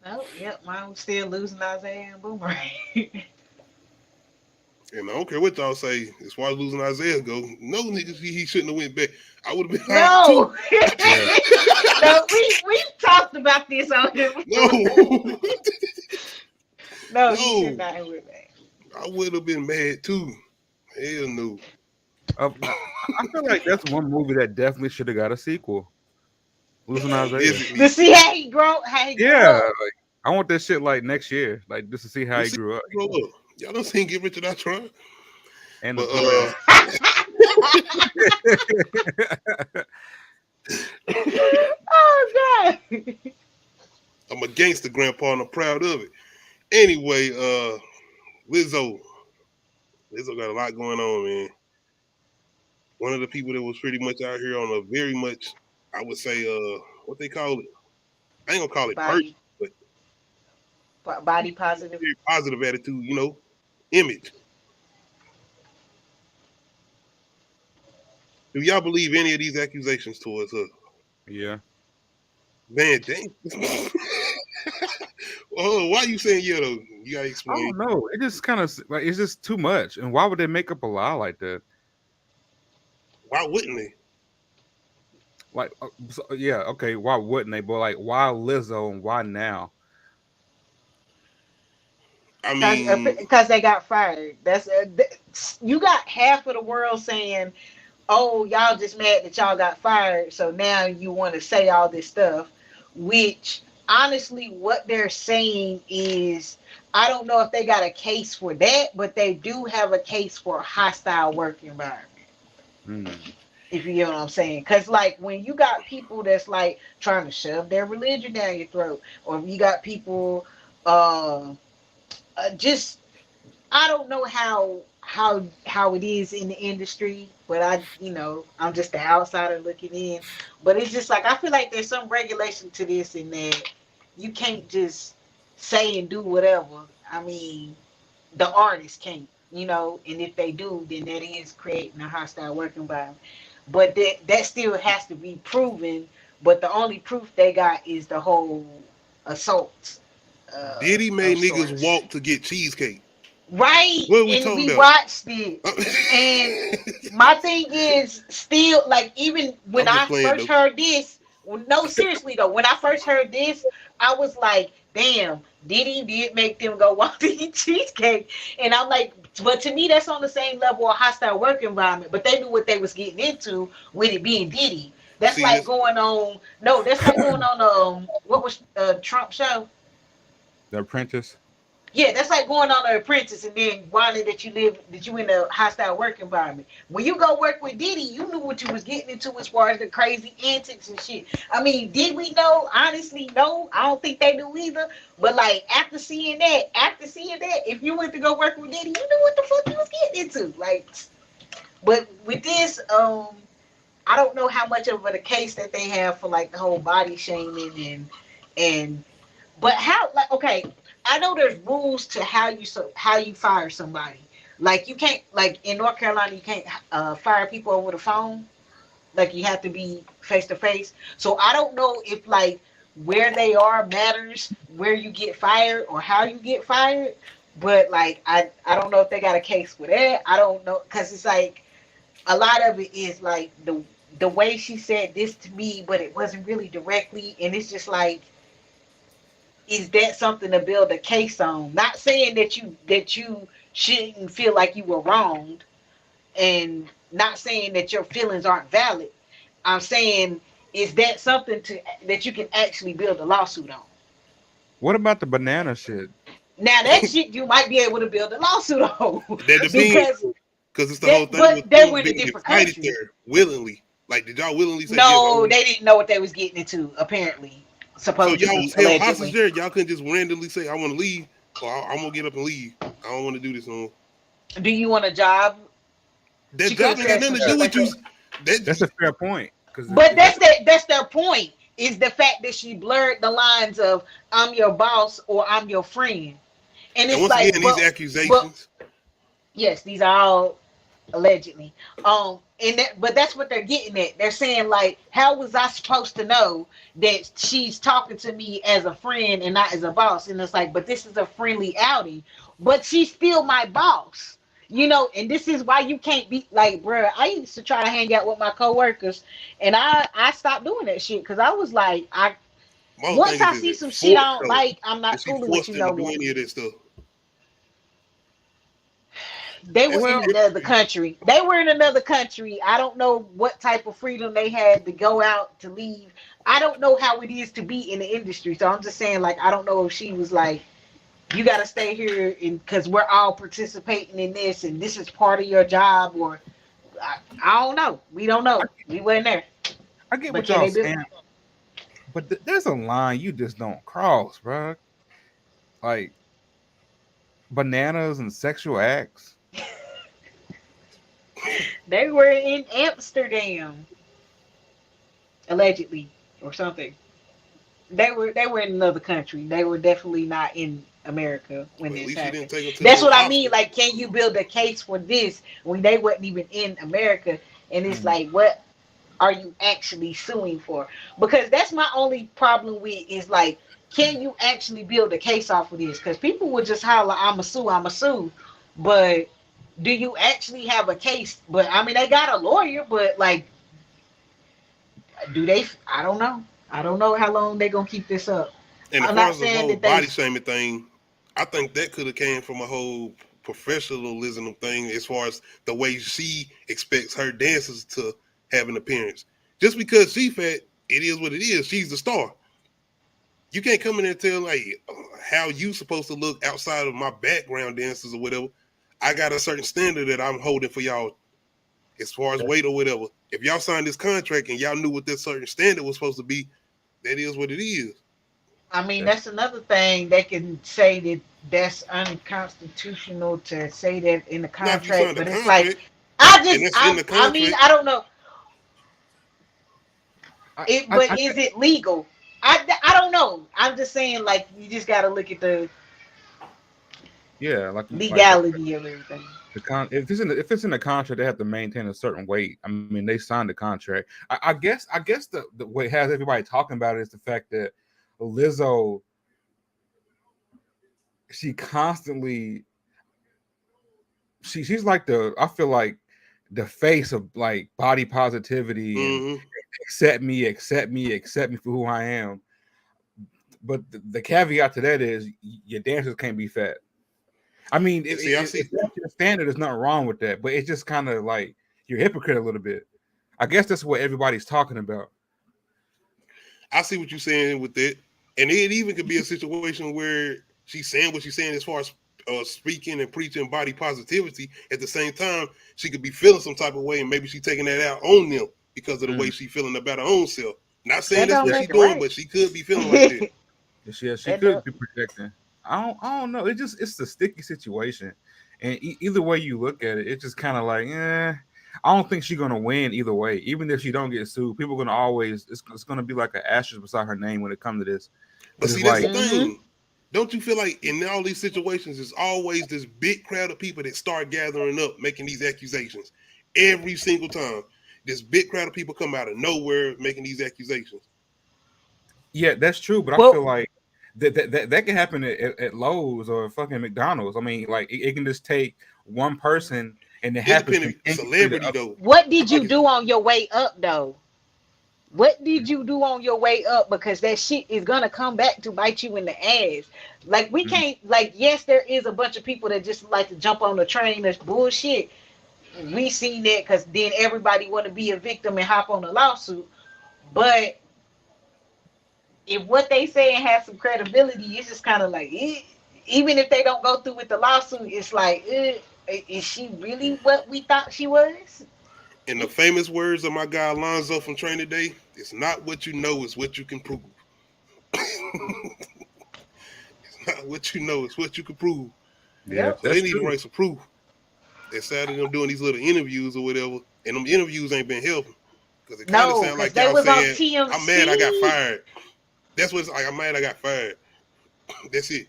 Oh, yep, mine was still Losing Isaiah and Boomerang. And I don't care what y'all say, as far as Losing Isaiah go, no niggas he shouldn't have went back. I would have been no. No, we talked about this on him. No, he should not have went back. I would have been mad too. Hell no. I feel like that's one movie that definitely should have got a sequel. Losing Isaiah. To see how he grew up. Like, I want that shit like next year, like just to see how he grew up. Y'all don't see Get Rich or Not Trying. And Oh God. I'm a gangster grandpa and I'm proud of it. Anyway, Lizzo got a lot going on, man. One of the people that was pretty much out here on a very much, I would say, what they call it? I ain't gonna call it Body, but body positive. very positive attitude, you know, image. Do y'all believe any of these accusations towards her? Yeah. Man, dang. Oh, why are you saying yeah though? You gotta I explain. don't know. It just kind of like it's just too much. And why would they make up a lie like that? Why wouldn't they? Like, yeah, okay. Why wouldn't they? But like, why Lizzo and why now? I mean, Because they got fired. You got half of the world saying, "Oh, y'all just mad that y'all got fired, so now you want to say all this stuff," which honestly, what they're saying is, I don't know if they got a case for that, but they do have a case for a hostile work environment. If you get what I'm saying. Because, like, when you got people that's, like, trying to shove their religion down your throat, or you got people just, I don't know how it is in the industry, but I'm just the outsider looking in. But it's just like, I feel like there's some regulation to this in that you can't just say and do whatever. I mean, the artist can't, and if they do, then that is creating a hostile work environment. But that still has to be proven. But the only proof they got is the whole assault. Diddy made niggas walk to get cheesecake. Right. What are we and talking we about? watched it. And my thing is still, like, even when I first heard this, no, seriously though, when I first heard this, I was like, damn, Diddy did make them go walk to eat cheesecake. And I'm like, but to me, that's on the same level of hostile work environment. But they knew what they was getting into with it being Diddy. That's like going on. No, that's like going on. What was Trump show? The Apprentice. Yeah, that's like going on The Apprentice and then whining that you in a hostile work environment. When you go work with Diddy, you knew what you was getting into as far as the crazy antics and shit. I mean, did we know? Honestly, no. I don't think they knew either. But like after seeing that, if you went to go work with Diddy, you knew what the fuck you was getting into. Like, but with this, I don't know how much of a case that they have for like the whole body shaming but how, like, okay, I know there's rules to how you fire somebody. Like you can't, like in North Carolina, you can't fire people over the phone. Like you have to be face to face. So I don't know if like where they are matters, where you get fired or how you get fired. But like I don't know if they got a case for that. I don't know, because it's like a lot of it is like the way she said this to me, but it wasn't really directly, and it's just like, is that something to build a case on? Not saying that you shouldn't feel like you were wronged, and not saying that your feelings aren't valid. I'm saying, is that something that you can actually build a lawsuit on? What about the banana shit? Now that shit you might be able to build a lawsuit on. Because it's the whole thing. But they were in a different country. There willingly. Like, did y'all willingly say no? They didn't know what they was getting into. Apparently. Supposedly, so y'all held hostage there. Y'all couldn't just randomly say, "I want to leave," or "I'm gonna get up and leave. I don't want to do this no more." Do you want a job? That job ain't got nothing to do with you. That's a fair point. But that's their point. Is the fact that she blurred the lines of "I'm your boss" or "I'm your friend," and it's like again, these accusations. Yes, these are all allegedly. But that's what they're getting at. They're saying like, how was I supposed to know that she's talking to me as a friend and not as a boss? And it's like, but this is a friendly outing, but she's still my boss, and this is why you can't be like, bruh, I used to try to hang out with my coworkers and I stopped doing that shit. Cause I was like, once I see some shit I don't like, I'm not fooling with you no more. They were in another country. I don't know what type of freedom they had to go out, to leave. I don't know how it is to be in the industry. So I'm just saying, like, I don't know if she was like, you got to stay here because we're all participating in this and this is part of your job, or I don't know. We don't know. We weren't there. I get But what y'all saying, but there's a line you just don't cross, bro. Like bananas and sexual acts. They were in Amsterdam, allegedly, or something. They were in another country. They were definitely not in America when Well, at this least he didn't happened. take her to That's no what I mean. hostel. Like, can you build a case for this when they wasn't even in America? And it's Mm. like, what are you actually suing for? Because that's my only problem with is like, can you actually build a case off of this? Because people would just holler, I'm a sue. But do you actually have a case? But I mean, they got a lawyer, but like, do they? I don't know. I don't know how long they're going to keep this up. And as I'm far not as the saying whole that they. body shaming thing, I think that could have came from a whole professionalism thing as far as the way she expects her dancers to have an appearance. Just because she fat, it is what it is. She's the star. You can't come in and tell like how you supposed to look outside of my background dancers or whatever. I got a certain standard that I'm holding for y'all as far as weight or whatever. If y'all signed this contract and y'all knew what that certain standard was supposed to be, that is what it is. I mean, that's another thing they can say that that's unconstitutional to say that in the Now, if you contract, signed a but it's like, contract and that's in the I mean, contract, I don't know I, it, I, but I is it legal? I don't know. I'm just saying, like, you just got to look at the yeah, like legality of everything. if it's in the contract, they have to maintain a certain weight. I mean, they signed the contract. I guess the what has everybody talking about it is the fact that Lizzo, she constantly she's like I feel like the face of like body positivity and mm-hmm. accept me for who I am. But the caveat to that is your dancers can't be fat. I mean, See, I see. if that's your standard, there's nothing wrong with that. But it's just kind of like you're a hypocrite a little bit. I guess that's what everybody's talking about. I see what you're saying with that, and it even could be a situation where she's saying what she's saying as far as speaking and preaching body positivity. At the same time, she could be feeling some type of way, and maybe she's taking that out on them because of the way she's feeling about her own self. Not saying That that's don't what make she's it doing, right. but she could be feeling like that. Yeah, she That could don't. be projecting. I don't know. It's a sticky situation, and either way you look at it, it's just kind of like, I don't think she's gonna win either way. Even if she don't get sued, people are gonna always it's gonna be like an asterisk beside her name when it comes to this. But Because see, it's that's the like, thing. Don't you feel like in all these situations, there's always this big crowd of people that start gathering up, making these accusations every single time? This big crowd of people come out of nowhere making these accusations. yeah, that's true. But I Well, feel like that can happen at Lowe's or fucking McDonald's. I mean, like it can just take one person and it It happens depends on continuously to celebrity though. what did Like you do on your way up, though? What did you do on your way up? Because that shit is gonna come back to bite you in the ass. Like, we can't, like, yes, there is a bunch of people that just like to jump on the train. That's bullshit. We seen that because then everybody want to be a victim and hop on a lawsuit. But if what they say has some credibility, it's just kind of like, even if they don't go through with the lawsuit, it's like, is she really what we thought she was? in the famous words of my guy Alonzo from Training Day, it's not what you know, it's what you can prove. It's not what you know, it's what you can prove. yeah, Yep. So they that's need to true. write some proof. Instead of them doing these little interviews or whatever, and them interviews ain't been helping because it kind of No, sounds because like they y'all was on saying, "I'm mad, I got TMC. fired." That's what it's like. I'm mad, I got fired. That's it.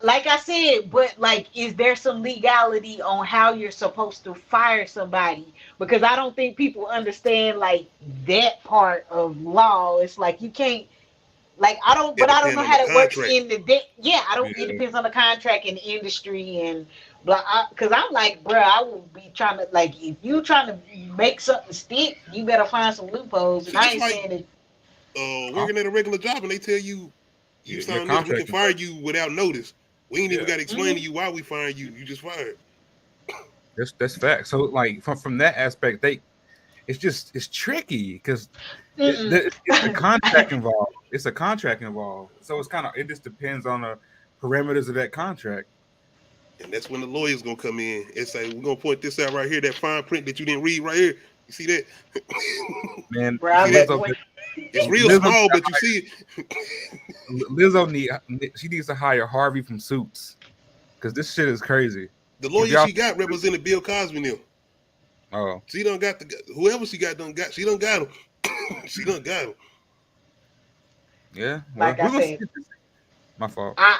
Like I said, but like, is there some legality on how you're supposed to fire somebody? Because I don't think people understand like that part of law. It's like you can't, like, It I don't depends know on the how that works contract. in the day. Yeah, I don't. It Yeah, depends on the contract and the industry and blah. Because I'm like, bro, I will be trying to, like, if you trying to make something stick, you better find some loopholes. And See, I that's ain't like saying it. I'm, working at a regular job, and they tell you your signed this, we can contract can fire go. you without notice. We ain't even Yeah, got to explain to Mm-hmm. you why we fired you. You just fired. that's fact. So like from that aspect, it's tricky because Mm-mm. it's a contract involved. It's a contract involved. So it's kind of it just depends on the parameters of that contract. And that's when the lawyer's gonna come in and say, "We're gonna point this out right here, that fine print that you didn't read right here. You see that? Man, Bro, it's real Lizzo small, but you see it. Lizzo needs to hire Harvey from Suits because this shit is crazy. The lawyer she got represented Bill Cosby now. Oh, she done got whoever she got done got. She done got him. She done got him. Yeah. Well, like I said, my fault. I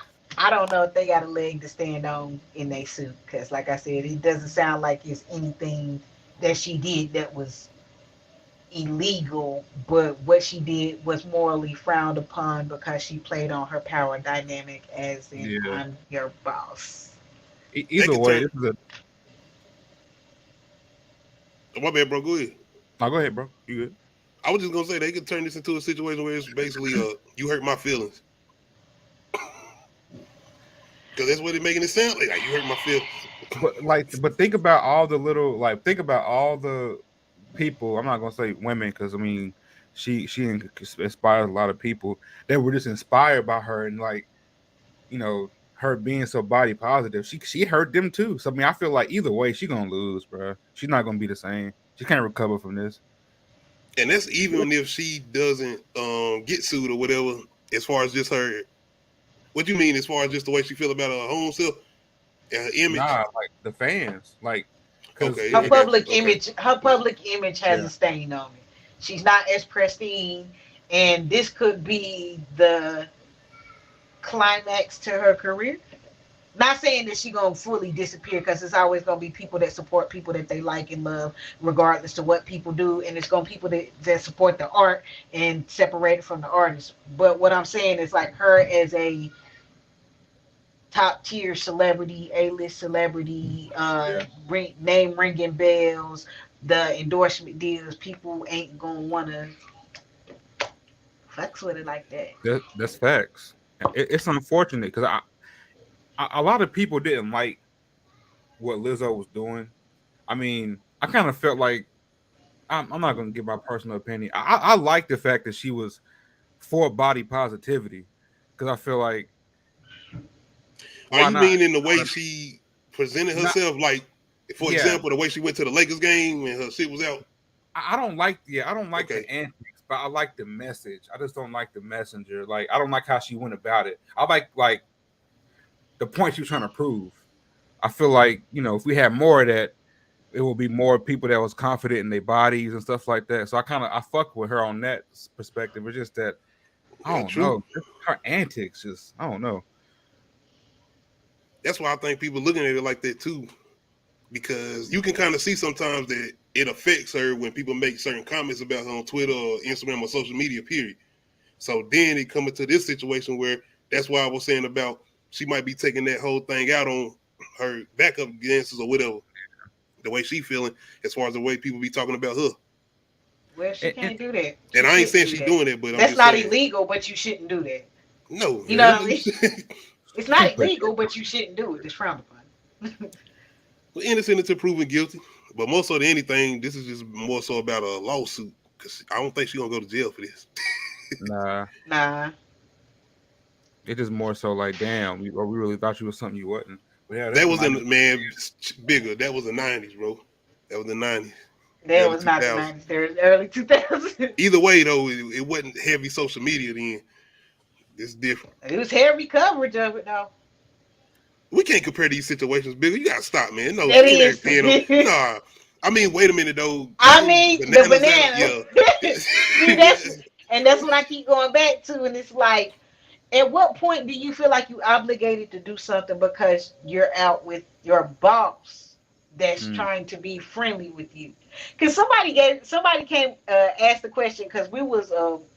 don't know if they got a leg to stand on in their suit because, like I said, it doesn't sound like it's anything that she did that was illegal, but what she did was morally frowned upon because she played on her power dynamic as in I'm your boss. Either way, this is a. My bad, bro. Go ahead. No, go ahead, bro. You good? I was just gonna say they could turn this into a situation where it's basically you hurt my feelings. Because that's what it's making it sound like you hurt my feelings. But think about all the people. I'm not gonna say women because I mean she inspires a lot of people that were just inspired by her and her being so body positive. She hurt them too. So I mean I feel like either way she's gonna lose, bro. She's not gonna be the same. She can't recover from this. And that's even if she doesn't get sued or whatever. As far as just her. What do you mean as far as just the way she feel about her own self and her image? Nah, like the fans. Like her public image has a stain on it. She's not as pristine, and this could be the climax to her career. Not saying that she's gonna fully disappear because it's always gonna be people that support people that they like and love, regardless of what people do, and it's gonna be people that support the art and separate it from the artist. But what I'm saying is like her as a top tier celebrity, A-list celebrity, name ringing bells, the endorsement deals, people ain't gonna wanna fucks with it like that. That's facts. It's unfortunate because a lot of people didn't like what Lizzo was doing. I mean, I kind of felt like I'm not going to give my personal opinion. I like the fact that she was for body positivity because I feel like. Are you mean in the way she presented herself? Like, for example, the way she went to the Lakers game and her shit was out. I don't like the antics, but I like the message. I just don't like the messenger. Like, I don't like how she went about it. I like the point she was trying to prove. I feel like, if we had more of that, it will be more people that was confident in their bodies and stuff like that. So I fuck with her on that perspective. It's just that I don't know. Her antics just I don't know. That's why I think people looking at it like that too. Because you can kind of see sometimes that it affects her when people make certain comments about her on Twitter or Instagram or social media, period. So then it comes to this situation where that's why I was saying about she might be taking that whole thing out on her backup dancers or whatever. The way she feeling as far as the way people be talking about her. Well, she can't do that. And I ain't saying she's doing it, but that's not illegal, but you shouldn't do that. No. You know what I mean? It's not illegal, but you shouldn't do it. It's frowned upon. Well, innocent until proven guilty. But more so than anything, this is just more so about a lawsuit. Because I don't think she's going to go to jail for this. Nah. It's just more so like, damn, we really thought you was something you wasn't. Yeah, that was bigger. That was the 90s, bro. That was the 90s. That was not the 90s. There was early 2000s. Either way, though, it wasn't heavy social media then. It's different. It was heavy coverage of it, though. We can't compare these situations, bigger. You gotta stop, man. No, it is. Nah. I mean, wait a minute, though. I mean, the banana. See, that's what I keep going back to, and it's like, at what point do you feel like you obligated to do something because you're out with your boss that's trying to be friendly with you? Because somebody came asked the question because we was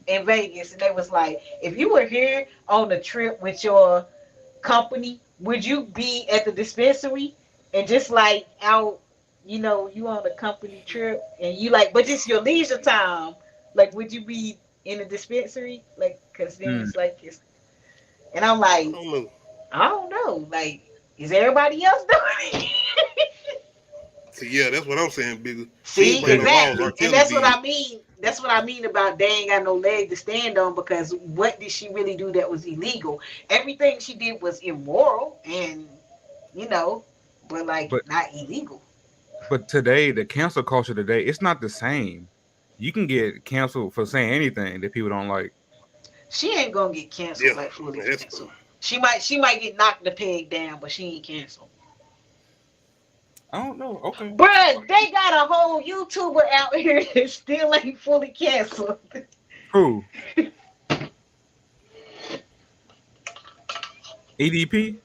in Vegas and they was like, if you were here on a trip with your company, would you be at the dispensary and just like out, you on a company trip and you like, but it's your leisure time, like would you be in a dispensary? Like, because then it's like it's. And I'm like, I don't know. Like, is everybody else doing it? So yeah, that's what I'm saying, bigger. See, exactly. And that's what I mean. That's what I mean about they ain't got no leg to stand on because what did she really do that was illegal? Everything she did was immoral and, but not illegal. But today, the cancel culture today, it's not the same. You can get canceled for saying anything that people don't like. She ain't gonna get canceled, like fully canceled. She might get knocked the peg down, but she ain't canceled. I don't know. Okay. Bruh, they got a whole YouTuber out here that still ain't fully canceled. Who? EDP?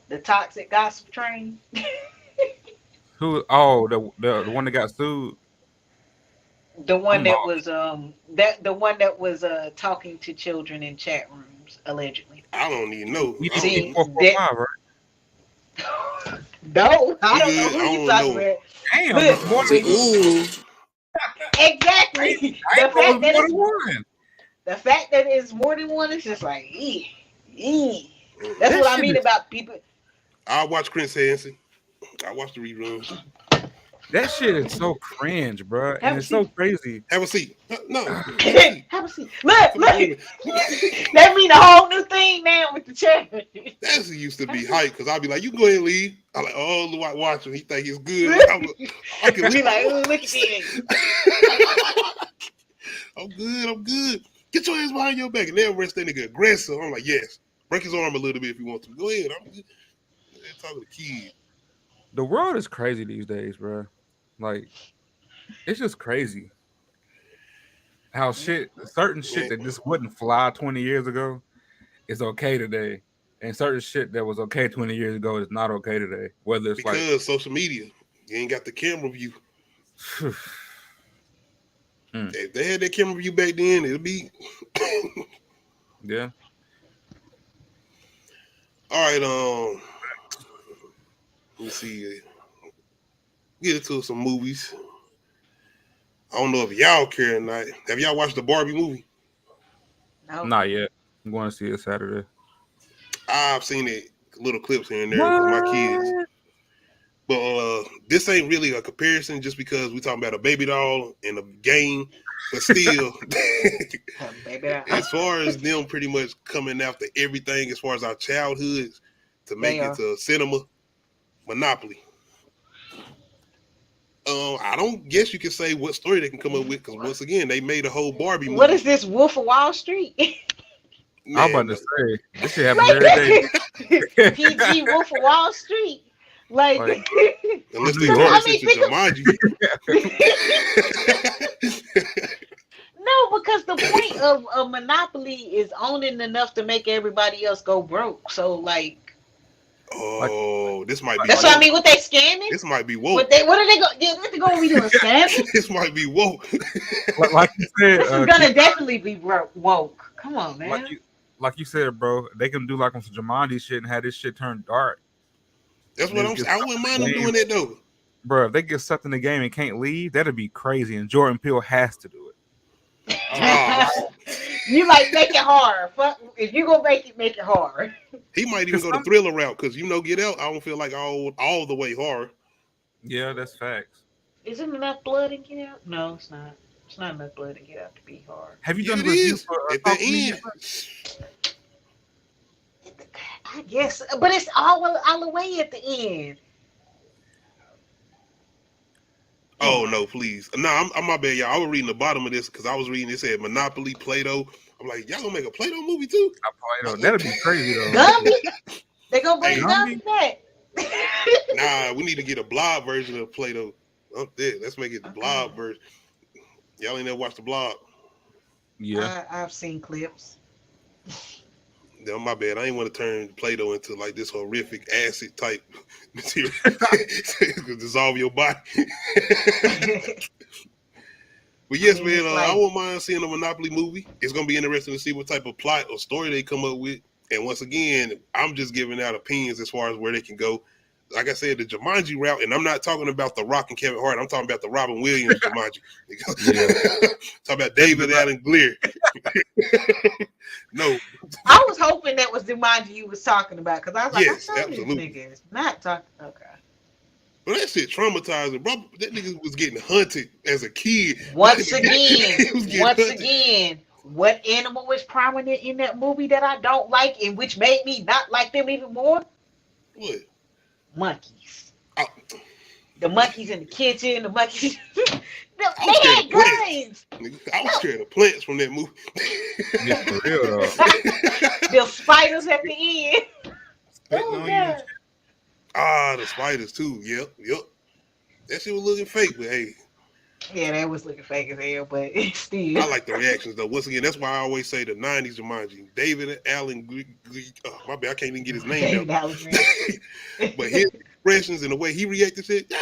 The Toxic Gossip Train. Who? Oh, the one that got sued. The one that was the one that was talking to children in chat rooms allegedly. I don't even know. See, 445, right? No, I don't know who you talking about. Damn, Look, more than exactly. The fact that it's more than one is just like, That's what I mean about people. I watch Chris Hansen. I watch the reruns. That shit is so cringe, bro, and it's so crazy. Have a seat. No. Have a seat. Look. That mean a whole new thing now with the chair. That used to be hype because I'd be like, you can go ahead and leave. I'm like, oh, watch him. He think he's good. I can be like, oh, look at this. I'm good. Get your hands behind your back. And they'll arrest that nigga aggressive. I'm like, yes. Break his arm a little bit if you want to. Go ahead. I'm good. Talking to kids. The world is crazy these days, bro. Like, it's just crazy how certain shit that just wouldn't fly 20 years ago is okay today, and certain shit that was okay 20 years ago is not okay today. Whether it's because social media, you ain't got the camera view. If they had that camera view back then, it'll be yeah. All right, let me see. Get into some movies. I don't know if y'all care or not. Have y'all watched the Barbie movie? No. Not yet. I'm going to see it Saturday. I've seen it, little clips here and there with my kids. But this ain't really a comparison just because we're talking about a baby doll and a game. But still, as far as them pretty much coming after everything as far as our childhoods to make it to cinema, Monopoly. I don't guess you can say what story they can come up with because once again they made a whole Barbie movie. What is this, Wolf of Wall Street? Man, I'm about to say this shit happens every day. PG Wolf of Wall Street, like unless they turn this into Jumanji. No, because the point of Monopoly is owning enough to make everybody else go broke. So like. Oh, this might be. That's woke. what I mean. What they scamming? This might be woke. What are they going? What they going to be doing? Scamming? This might be woke. Like you said, this is gonna definitely be woke. Come on, man. Like you said, bro, they can do like on some Jumanji shit and have this shit turned dark. That's what I'm saying. I wouldn't mind them doing that though. Bro, if they get sucked in the game and can't leave, that'd be crazy. And Jordan Peele has to do it. You like make it hard. Fuck, if you gonna make it hard. He might even go the thriller route because Get Out. I don't feel like all the way horror. Yeah, that's facts. Isn't enough blood in Get Out? No, it's not. It's not enough blood in Get Out to be hard. Have you done a review for at the end? I guess, but it's all the way at the end. Oh no, please. No, I'm my bad, y'all. I was reading the bottom of this because I was reading it said Monopoly, Play-Doh. I'm like, y'all gonna make a Play-Doh movie too? Play-Doh. That'd be crazy though. Gumby? They gonna bring Gumby back? Nah, we need to get a blob version of Play-Doh. Up there, let's make it the blob version. Y'all ain't never watched the Blob? Yeah, I've seen clips. No, my bad. I ain't want to turn Play-Doh into like this horrific acid type material. Dissolve your body. But yes, man, I won't mind seeing a Monopoly movie. It's going to be interesting to see what type of plot or story they come up with. And once again, I'm just giving out opinions as far as where they can go. Like I said, the Jumanji route, and I'm not talking about The Rock and Kevin Hart. I'm talking about the Robin Williams Jumanji. Talking about David Allen Greer. No. I was hoping that was Jumanji you was talking about because I was like, yes, I saw absolutely. This nigga is not talking. Okay. But that shit traumatizing, bro. That nigga was getting hunted as a kid. Once again, what animal was prominent in that movie that I don't like and which made me not like them even more? What? Monkeys. Oh. The monkeys in the kitchen, the monkeys. They had guns. I was scared of plants from that movie. Yeah, for real though. The spiders at the end. Oh, God. Ah, the spiders too. Yep. That shit was looking fake, but hey. Yeah, that was looking fake as hell, but still. I like the reactions though. Once again, that's why I always say the 90s remind you. David Allen my bad, I can't even get his name now. But his expressions and the way he reacted to it,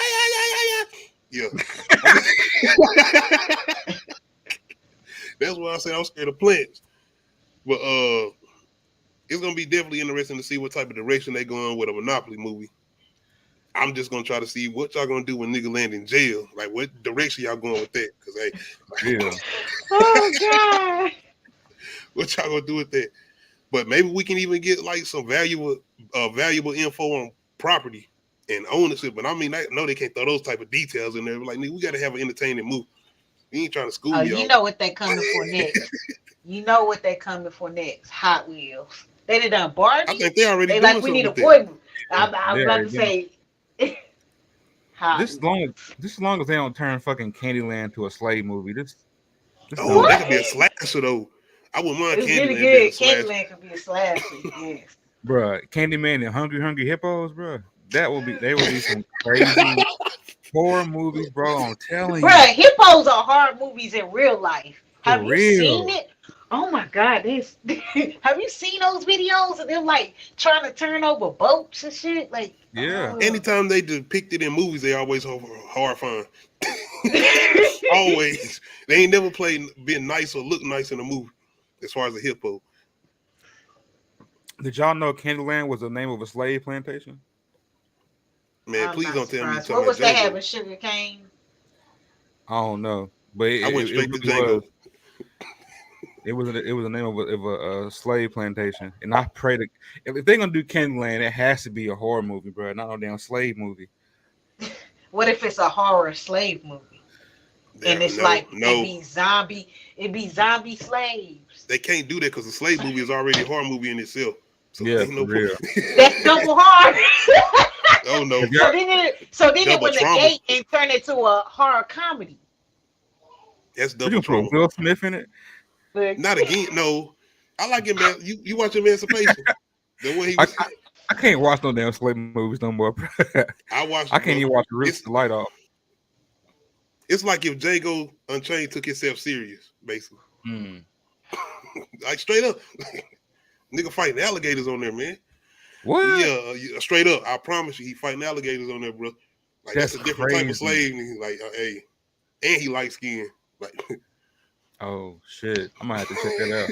yeah. That's why I said I was scared of plants. But it's gonna be definitely interesting to see what type of direction they going with a Monopoly movie. I'm just gonna try to see what y'all gonna do when nigga land in jail. Like, what direction y'all going with that? Because hey, yeah. Oh God, what y'all gonna do with that? But maybe we can even get like some valuable info on property and ownership. But I mean, I know they can't throw those type of details in there. Like, nigga, we gotta have an entertaining movie. We ain't trying to school y'all. You know what they coming for next. You know what they coming for next. Hot Wheels. They done Barbie. I think they already they doing like we need a something boy. with I was about to say. This long as they don't turn fucking Candyland to a slave movie. This oh, that could be a slasher though. I wouldn't mind it's Candyland really being a good. slasher. Candyland could be a slasher. Yes. Bruh, Candyman and Hungry Hippos, bruh. They will be some crazy horror movies, bro. I'm telling you. Bruh, hippos are horror movies in real life. Have you real. seen it? Oh my God, this have you seen those videos of them like trying to turn over boats and shit? Like, yeah. Anytime they depict it in movies, they always horrifying. Always. They ain't never been nice or look nice in a movie as far as a hippo. Did y'all know Candyland was the name of a slave plantation? Man, I'm please not don't tell me. surprised. What was they having? Sugar cane? I don't know, but I went straight to really Django. It was the name of a slave plantation, and I pray that if they're gonna do Candyland, it has to be a horror movie, bro, not no damn slave movie. What if it's a horror slave movie? Yeah, and it's it be zombie slaves. They can't do that because the slave movie is already a horror movie in itself. So yeah, ain't no real. That's double horror. Oh no. So then it would negate and turn it to a horror comedy. That's double trauma. Will Smith in it? Not again. No, I like it, man. You watch Emancipation. The way he was. I can't watch no damn slave movies no more. I can't even watch the light off. It's like if Django Unchained took himself serious, basically. Like straight up, nigga fighting alligators on there, man. What? Yeah, straight up. I promise you, he fighting alligators on there, bro. Like that's a different type of slave. And he's like, hey, and he light skin. Like, oh shit, I might have to check that out.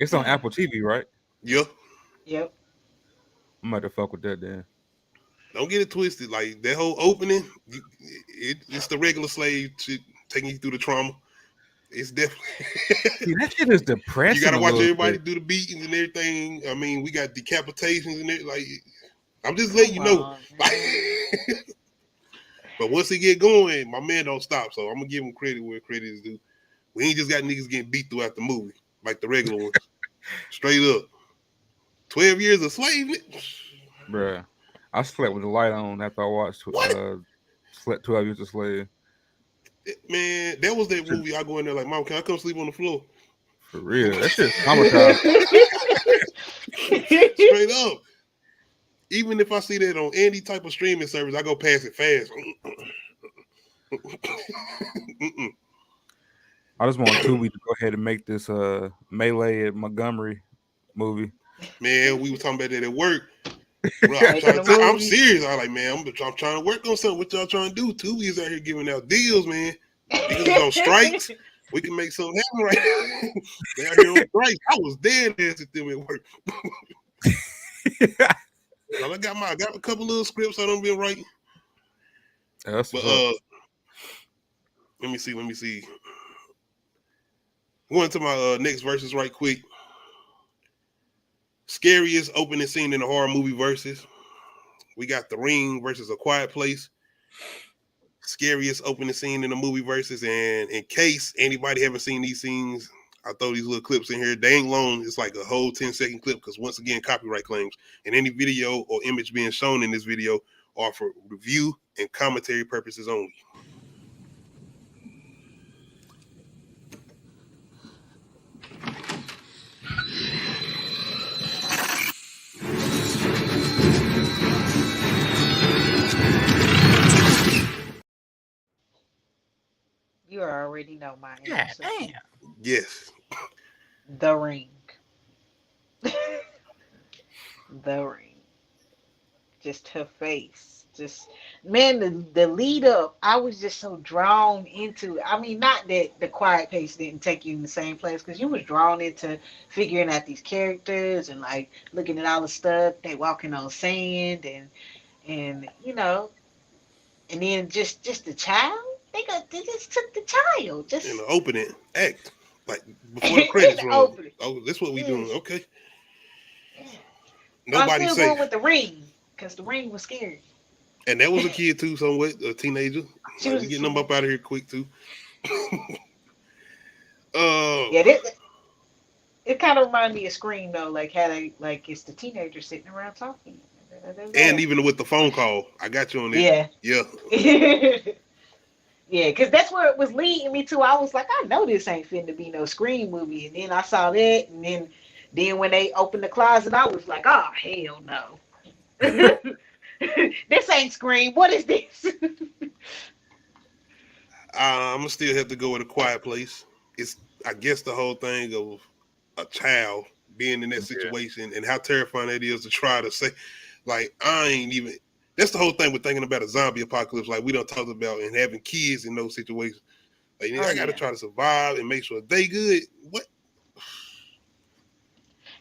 It's on Apple TV, right? Yep. I'm about to fuck with that then. Don't get it twisted. Like that whole opening, it's the regular slave shit taking you through the trauma. It's definitely See, that shit is depressing. You gotta watch everybody do the beatings and everything. I mean, we got decapitations and it. Like, I'm just letting you know. But once he get going, my man don't stop. So I'm gonna give him credit where credit is due. We ain't just got niggas getting beat throughout the movie like the regular ones. Straight up, 12 years of slavery, bruh. I slept with the light on after I watched slept 12 Years a Slave. Man, that was that movie. I go in there like, Mom, can I come sleep on the floor? For real, that shit's traumatizing. Straight up. Even if I see that on any type of streaming service, I go past it fast. I just want Tubi to go ahead and make this Melee at Montgomery movie. Man, we were talking about that at work. Bro, I'm serious. I'm like, man, I'm trying to work on something. What y'all trying to do? Tubi's out here giving out deals, man. Niggas on strikes. We can make something happen right now. They out here on strikes. I was dead ass at them at work. I got a couple little scripts I don't been writing. But let me see. Going to my next verses right quick. Scariest opening scene in the horror movie versus. We got The Ring versus A Quiet Place. Scariest opening scene in the movie versus. And in case anybody haven't seen these scenes, I throw these little clips in here. They ain't long. It's like a whole 10-second clip because once again, copyright claims. And any video or image being shown in this video are for review and commentary purposes only. You already know my Yeah, answer. damn. Yes. The Ring. The Ring. Just her face. Just man, the lead up, I was just so drawn into it. I mean, not that the Quiet Place didn't take you in the same place, because you was drawn into figuring out these characters and like looking at all the stuff they walking on sand and you know, and then just the child. They just took the child just In the opening act, like before the in credits the roll. opening. Oh, that's what we doing. Yes. Okay. Yeah. Nobody I'm still safe. going with The Ring because The Ring was scary. And that was a kid too, somewhat a teenager. She Like, was we a getting them up teenager. out of here quick too. Yeah, it kind of reminded me of Scream though, like how they like it's the teenagers sitting around talking. And even with the phone call, I got you on this. Yeah. Yeah. Yeah, because that's where it was leading me to. I was like, I know this ain't finna be no Scream movie. And then I saw that, and then when they opened the closet, I was like, oh, hell no. This ain't Scream. What is this? I'm gonna still have to go with A Quiet Place. It's, I guess, the whole thing of a child being in that situation and how terrifying it is to try to say, like, I ain't even. That's the whole thing with thinking about a zombie apocalypse, like we don't talk about, and having kids in those situations. Like, I got to try to survive and make sure they good. What?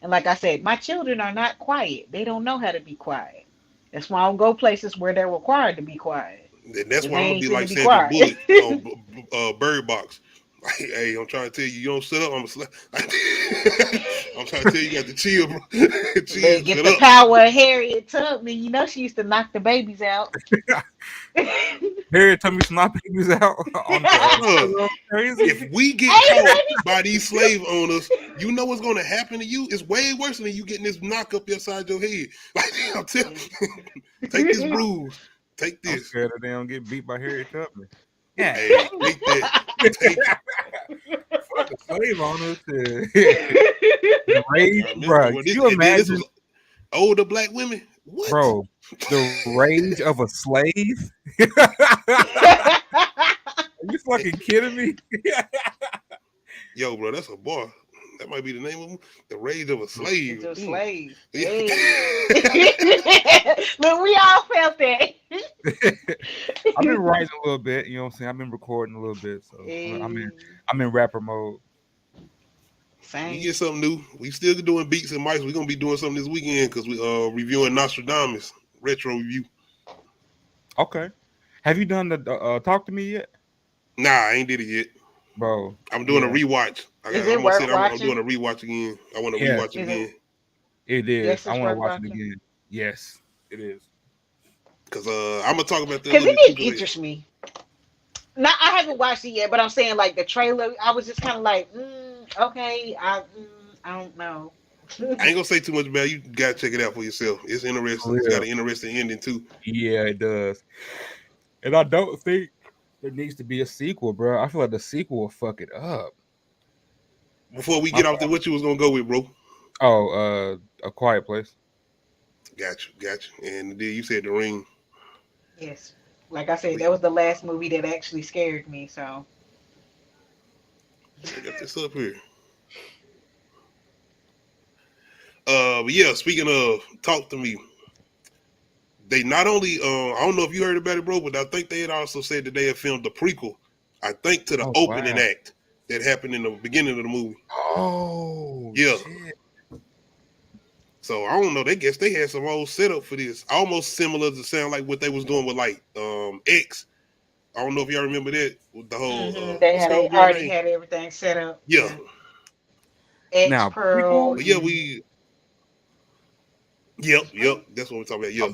And like I said, my children are not quiet. They don't know how to be quiet. That's why I don't go places where they're required to be quiet. And that's why They I'm gonna ain't be finna like be Sandra quiet. Bullock on Bird Box. Like, hey, I'm trying to tell you, you don't sit up. I'm trying to tell you, you got to chill, bro. Chill, Get shut the up. power of Harriet Tubman. You know she used to knock the babies out. Harriet Tubman knock babies out on the crazy. If we get caught by these slave owners, you know what's going to happen to you? It's way worse than you getting this knock up inside your head. Like, I'm telling you, take this bruise. Take this. I'm scared that they don't get beat by Harriet Tubman. Yeah. Hey, take that. Take it. Fuck the slave owners. The rage, bro. Can you imagine? This was older black women. What? Bro, the rage of a slave? Are you fucking kidding me? Yo, bro, that's a bar. That might be the name of them. The Rage of a Slave. A slave. Yeah. Look, we all felt that. I've been writing a little bit, you know what I'm saying? I've been recording a little bit, so I'm in rapper mode. Same. We get something new. We still doing beats and mics. We're gonna be doing something this weekend because we reviewing Nostradamus retro review. Okay. Have you done the Talk to Me yet? Nah, I ain't did it yet. Bro. I'm doing a rewatch. I'm doing a rewatch again. I want to rewatch again. It is. Yes, I want to watch it again. Yes, it is. Because I'm gonna talk about that. Because it didn't interest me. No, I haven't watched it yet, but I'm saying like the trailer, I was just kind of like, okay, I don't know. I ain't gonna say too much about it. You gotta check it out for yourself. It's interesting. It's got an interesting ending too. Yeah, it does. And I don't think there needs to be a sequel, bro. I feel like the sequel will fuck it up. Before we get off there, what you was gonna go with, bro? Oh, A Quiet Place. Gotcha. And then you said The Ring. Yes. Like I said, that was the last movie that actually scared me, so. I got this up here. But yeah, speaking of Talk to Me, they not only I don't know if you heard about it, bro, but I think they had also said that they had filmed the prequel, I think, to the opening act that happened in the beginning of the movie. Oh, yeah. Shit. So I don't know. They guess they had some old setup for this, almost similar to sound like what they was doing with like X. I don't know if y'all remember that with the whole. They had already had everything set up. Yeah. X now, Pearl. Yeah, Yep. That's what we're talking about. Yeah.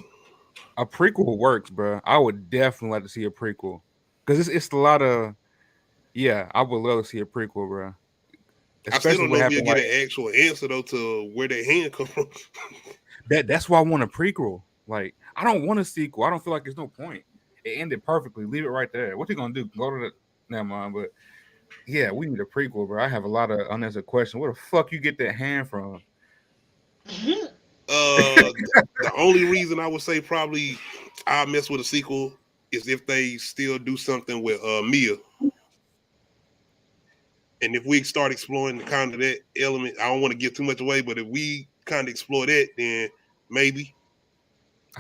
A prequel works, bro. I would definitely like to see a prequel because it's a lot of. Yeah, I would love to see a prequel, bro. Especially I still don't know if you'll get an actual answer though to where their hand come from. That's why I want a prequel. Like I don't want a sequel. I don't feel like there's no point. It ended perfectly. Leave it right there. What you gonna do? Go to the never mind. But yeah, we need a prequel, bro. I have a lot of unanswered questions. Where the fuck you get that hand from? The only reason I would say probably I mess with a sequel is if they still do something with Mia. And if we start exploring the kind of that element, I don't want to give too much away, but if we kind of explore that, then maybe.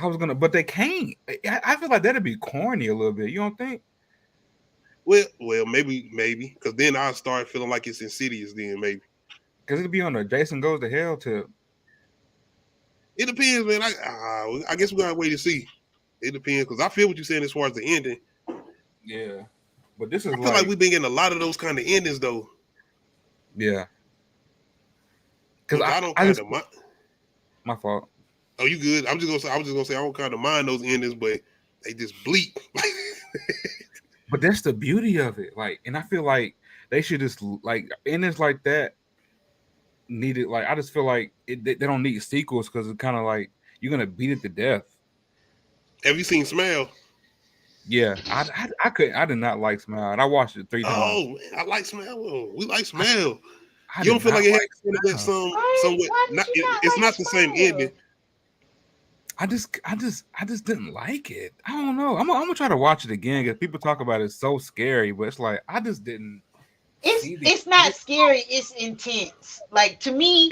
I was gonna, but they can't. I feel like that'd be corny a little bit. You don't think? Well, maybe, because then I start feeling like it's Insidious. Then maybe because it'd be on a Jason Goes to Hell tip. It depends, man. I guess we gotta wait to see. It depends because I feel what you're saying as far as the ending. Yeah, but this is. I feel like we've been getting a lot of those kind of endings though. Yeah, because I don't kind of mind. My fault. Oh, you good? I was just gonna say I don't kind of mind those endings, but they just bleak. But that's the beauty of it. Like, and I feel like they should just like endings like that needed. Like, I just feel like they don't need sequels because it's kind of like you're gonna beat it to death. Have you seen Smile? Yeah, I did not like Smile, and I watched it 3 times. Oh, man, I like Smile. We like Smile. You don't feel like it has somewhat? It's not the same ending. I just didn't like it. I don't know. I'm gonna try to watch it again because people talk about it so scary, but it's like I just didn't. It's not scary. It's intense. Like to me,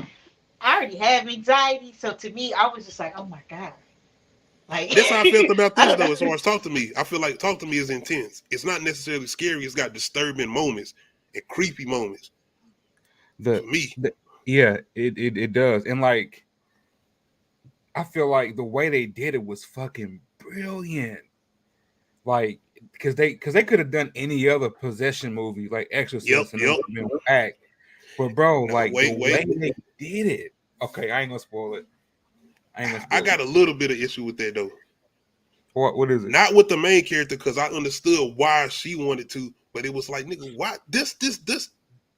I already have anxiety, so to me, I was just like, oh my god. Like that's how I felt about this though. As far as Talk to Me, I feel like Talk to Me is intense. It's not necessarily scary. It's got disturbing moments and creepy moments. Yeah, it does, and like. I feel like the way they did it was fucking brilliant. Like, because they could have done any other possession movie, like Exorcist, and it would have been packed. But bro, like the way they did it. Okay, I ain't gonna spoil it. I got a little bit of issue with that though. What is it? Not with the main character, because I understood why she wanted to, but it was like, nigga, why this?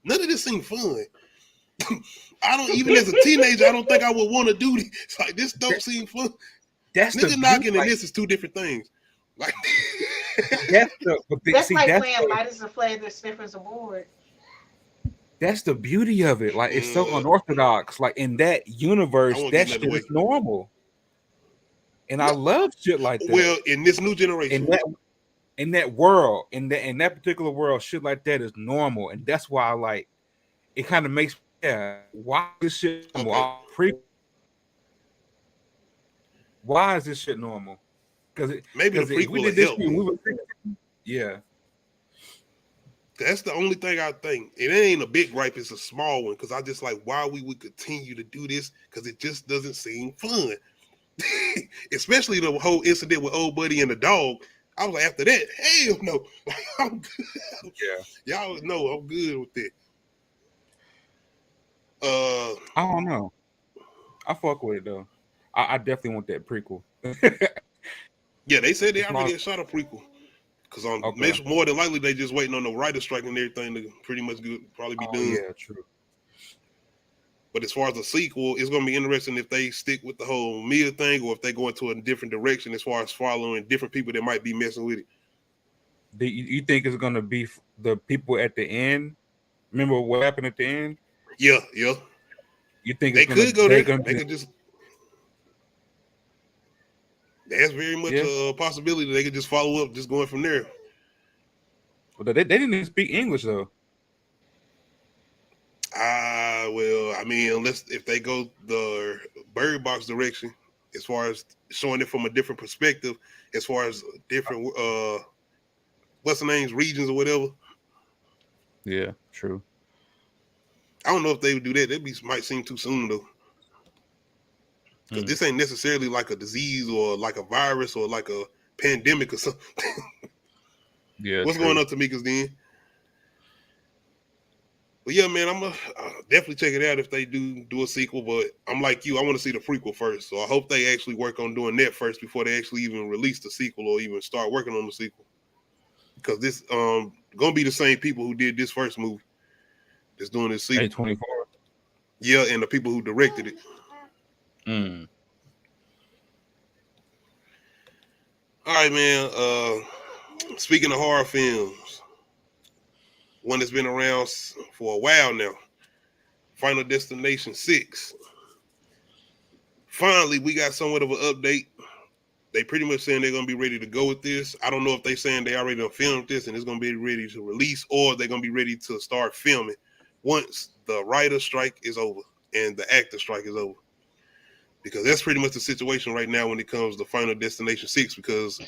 None of this seemed fun. I don't even as a teenager, I don't think I would want to do this. It's like this don't seem fun. That's nigga knocking and this is two different things. Like that's playing Light as a Flame, the Sniffers Award. That's the beauty of it. Like it's so unorthodox. Like in that universe, that shit is normal. And I love shit like that. Well, in this new generation, in that world, in that particular world, shit like that is normal, and that's why I like. It kind of makes why this shit normal? Why is this shit normal? Because maybe the prequel will help. Yeah. That's the only thing I think. It ain't a big gripe, it's a small one. Because I just like why we would continue to do this because it just doesn't seem fun. Especially the whole incident with old buddy and the dog. I was like, after that, hell no. I'm good. Yeah. Y'all know I'm good with that. I don't know. I fuck with it though. I definitely want that prequel. Yeah, they said they already shot a prequel. Because more than likely they just waiting on the writer strike and everything to pretty much probably be done. Yeah, true. But as far as the sequel, it's gonna be interesting if they stick with the whole Mia thing or if they go into a different direction as far as following different people that might be messing with it. Do you think it's gonna be the people at the end? Remember what happened at the end? Yeah. You think they could go there? They could just. That's very much a possibility. They could just follow up, just going from there. Well, they didn't even speak English though. Well, I mean, unless if they go the Bird Box direction, as far as showing it from a different perspective, as far as different what's the names, regions or whatever. Yeah, true. I don't know if they would do that. That might seem too soon though. Because this ain't necessarily like a disease or like a virus or like a pandemic or something. Yeah. What's going on, Tamika's then? But yeah, man, I'm gonna definitely check it out if they do a sequel. But I'm like you, I want to see the prequel first. So I hope they actually work on doing that first before they actually even release the sequel or even start working on the sequel. Because this gonna be the same people who did this first movie that's doing this sequel. A24. Yeah, and the people who directed it. All right, man. Speaking of horror films, one that's been around for a while now, Final Destination 6. Finally, we got somewhat of an update. They pretty much saying they're going to be ready to go with this. I don't know if they're saying they already done filmed this and it's going to be ready to release, or they're going to be ready to start filming once the writer strike is over and the actor strike is over. Because that's pretty much the situation right now when it comes to Final Destination 6, because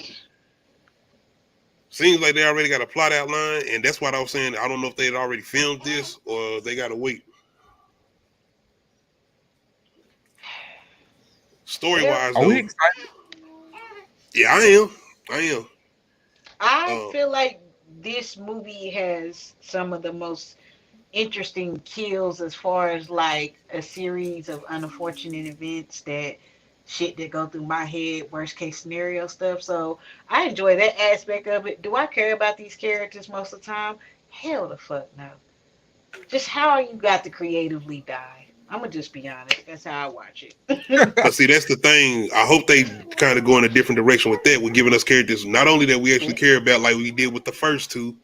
seems like they already got a plot outline, and that's what I was saying. I don't know if they had already filmed this or they got to wait. Story-wise, are though, we excited? yeah, I am. I feel like this movie has some of the most interesting kills as far as like a series of unfortunate events that shit that go through my head, worst case scenario stuff. So I enjoy that aspect of it. Do I care about these characters most of the time? Hell the fuck no. Just how you got to creatively die. I'm gonna just be honest. That's how I watch it. But see, that's the thing. I hope they kind of go in a different direction with that, with giving us characters not only that we actually care about, like we did with the first two,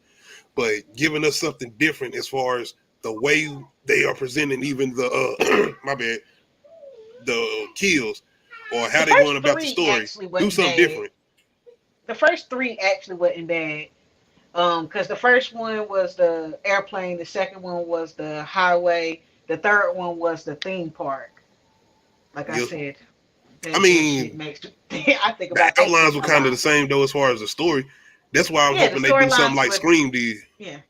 but giving us something different as far as the way they are presenting even the my bad, the kills, or how they're going about the story. Do something different. The first three actually wasn't bad. Because the first one was the airplane, the second one was the highway, the third one was the theme park. Like I said, I mean, I think about the outlines were kind of the same though as far as the story. That's why I'm hoping they do something like Scream did. Yeah,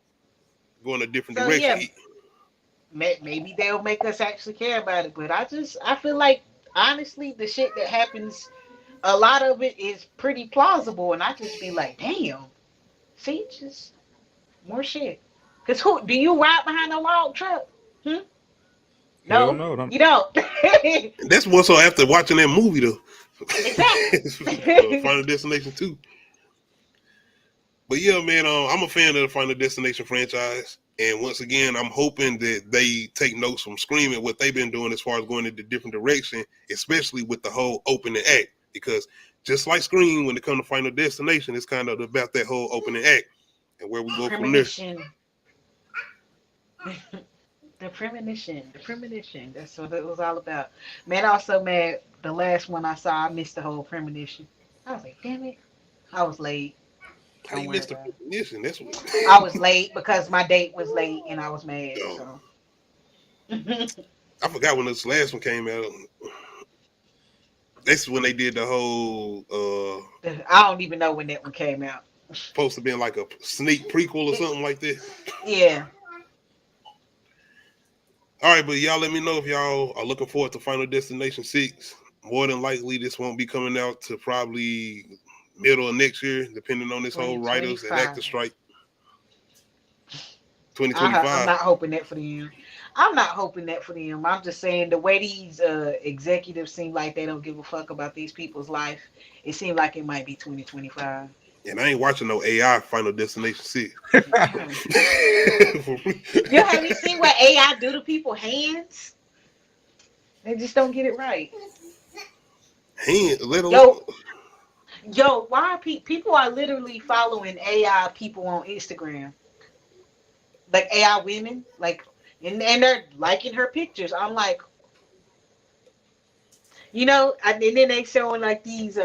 go in a different direction. Yeah, maybe they'll make us actually care about it. But I feel like honestly, the shit that happens, a lot of it is pretty plausible, and I just be like, damn. See, just more shit. Cause who do you ride behind a log truck? No, you don't. That's more so after watching that movie though. Exactly. Final Destination 2. But yeah, man, I'm a fan of the Final Destination franchise, and once again, I'm hoping that they take notes from Scream and what they've been doing as far as going in a different direction, especially with the whole opening act, because just like Scream, when it comes to Final Destination, it's kind of about that whole opening act and where we go from there. The premonition. That's what it was all about. Man, I was so mad. The last one I saw, I missed the whole premonition. I was like, damn it. I was late. How you missed the premonition? That's what... I was late because my date was late and I was mad. So. I forgot when this last one came out. That's when they did the whole. I don't even know when that one came out. Supposed to be like a sneak prequel or something like that. Yeah. All right, but y'all let me know if y'all are looking forward to Final Destination 6. More than likely, this won't be coming out to probably middle of next year, depending on this whole writers and actor strike. 2025. I'm not hoping that for them. I'm just saying the way these executives seem like they don't give a fuck about these people's life. It seems like it might be 2025. And I ain't watching no AI Final Destination 6. You have you seen what AI do to people's hands? They just don't get it right. Hands, let alone. Yo, why are people are literally following AI people on Instagram? Like AI women, like, and they're liking her pictures. I'm like, and then they showing like these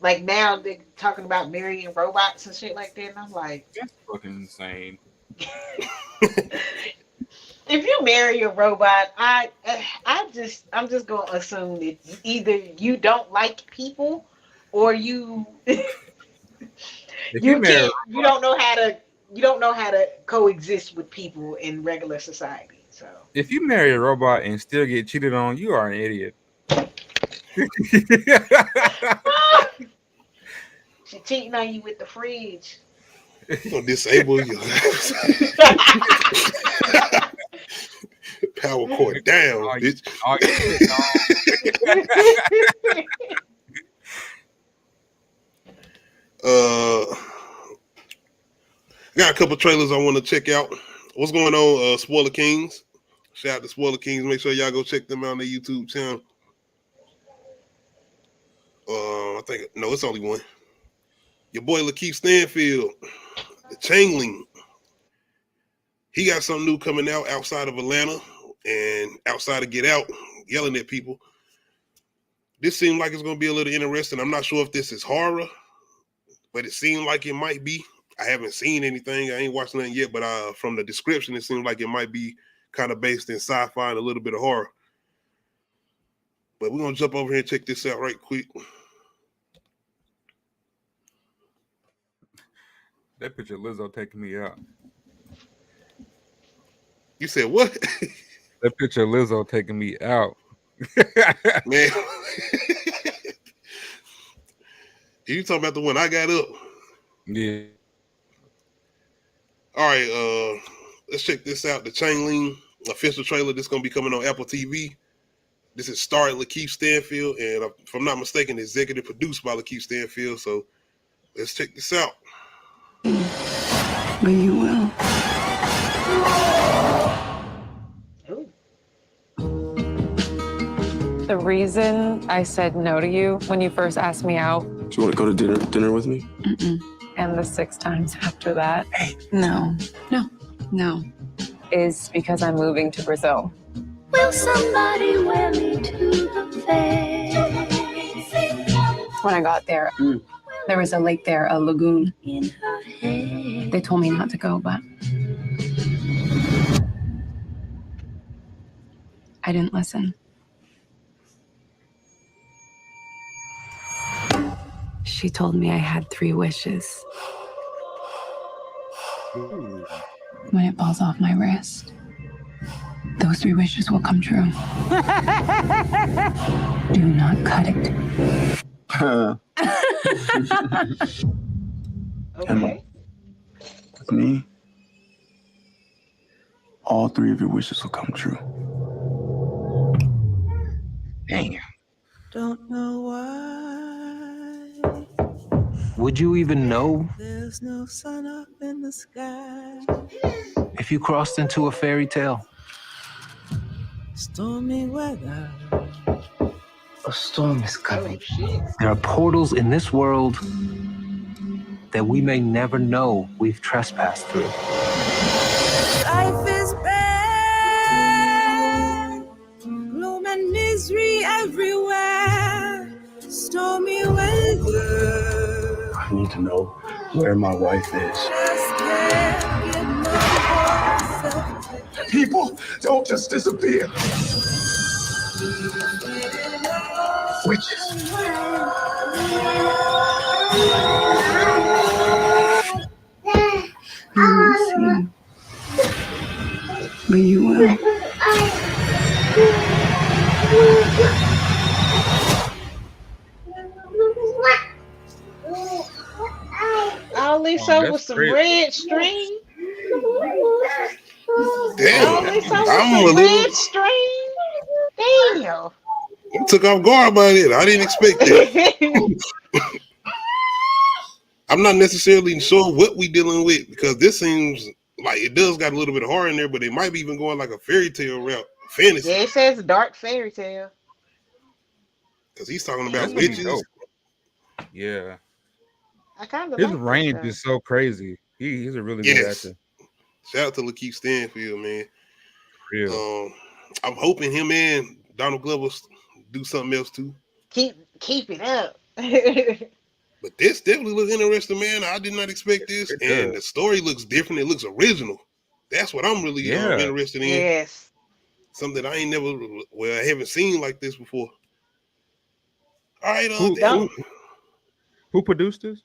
like now they're talking about marrying robots and shit like that, and I'm like, that's fucking insane. If you marry a robot, I'm just gonna assume that either you don't like people or you you don't know how to coexist with people in regular society. So if you marry a robot and still get cheated on, you are an idiot. She cheating on you with the fridge. You gonna disable you. Power cord down, bitch. Got a couple trailers I want to check out. What's going on, Spoiler Kings? Shout out to Spoiler Kings. Make sure y'all go check them out on their YouTube channel. I think it's only one. Your boy Lakeith Stanfield, the Changling. He got something new coming out outside of Atlanta and outside of Get Out, yelling at people. This seemed like it's going to be a little interesting. I'm not sure if this is horror, but it seemed like it might be. I haven't seen anything. I ain't watched nothing yet, but from the description, it seemed like it might be kind of based in sci-fi and a little bit of horror. But we're going to jump over here and check this out right quick. That picture of Lizzo taking me out. You said what? That picture of Lizzo taking me out. Man. You talking about the one I got up? Yeah. All right, let's check this out. The Changling official trailer. This is going to be coming on Apple TV. This is starring Lakeith Stanfield, and if I'm not mistaken, executive produced by Lakeith Stanfield. So let's check this out. But you will. The reason I said no to you when you first asked me out. Do you want to go to dinner with me? Mm-mm. And the 6 times after that. Hey, no. Is because I'm moving to Brazil. Will somebody wear me to the fair? When I got there, there was a lake there, a lagoon. In her head. They told me not to go, but I didn't listen. She told me I had 3 wishes. When it falls off my wrist, those 3 wishes will come true. Do not cut it. Okay. With me, all 3 of your wishes will come true. Damn. Don't know why. Would you even know There's no sun up in the sky. if you crossed into a fairy tale? Stormy weather. A storm is coming. Oh, shit. There are portals in this world that we may never know we've trespassed through. Life is bad. Gloom and misery everywhere. Stormy weather. I need to know where my wife is. Just can't get no People don't just disappear. Witches. You won't see. But you will. All this show was some red string. Damn, All this show was I'm a some little. red string. Damn. I'm took off guard by it. I didn't expect that. I'm not necessarily sure what we dealing with because this seems like it does got a little bit of horror in there, but it might be even going like a fairy tale route, fantasy. Yeah, it says dark fairy tale. Because he's talking about That's gonna be witches. dope. Yeah. I kind of His like range this, is so crazy. He's a really good Yes. actor. Shout out to Lakeith Stanfield, man. Real. I'm hoping him and Donald Glover do something else too. Keep it up. But this definitely looks interesting, man. I did not expect this, It and does. the story looks different. It looks original. That's what I'm really interested in. Yes. Something I ain't never, well, I haven't seen like this before. All right, Who produced this?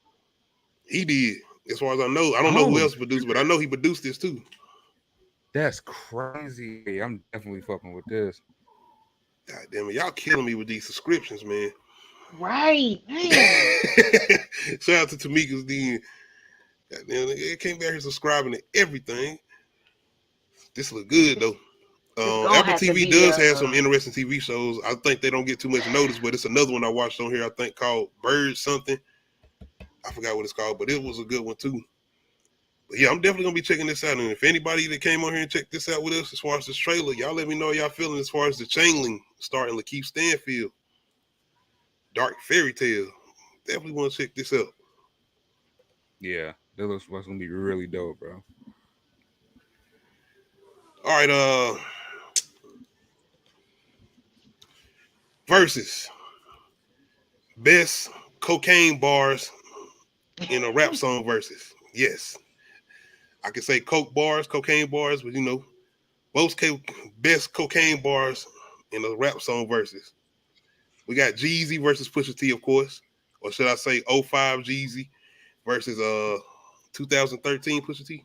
he did. As far as I know, I don't know who else produced, but I know he produced this too. That's crazy. I'm definitely fucking with this. God damn it, y'all killing me with these subscriptions, man. Right. Man. Shout out to Tamika's Den. God damn it, came back here subscribing to everything. This look good though. Apple TV does have some interesting TV shows. I think they don't get too much notice, but it's another one I watched on here. I think called Bird something. I forgot what it's called, but it was a good one too. But yeah, I'm definitely gonna be checking this out. And if anybody that came on here and checked this out with us, as far as this trailer, y'all let me know how y'all feeling as far as the Changling starring Lakeith Stanfield. Dark fairy tale. Definitely want to check this out. Yeah, that looks gonna be really dope, bro. All right, versus best cocaine bars in a rap song versus. Yes, I can say coke bars, cocaine bars, but most best cocaine bars in a rap song versus. We got Jeezy versus Pusha T, of course, or should I say 05 Jeezy versus 2013 Pusha T.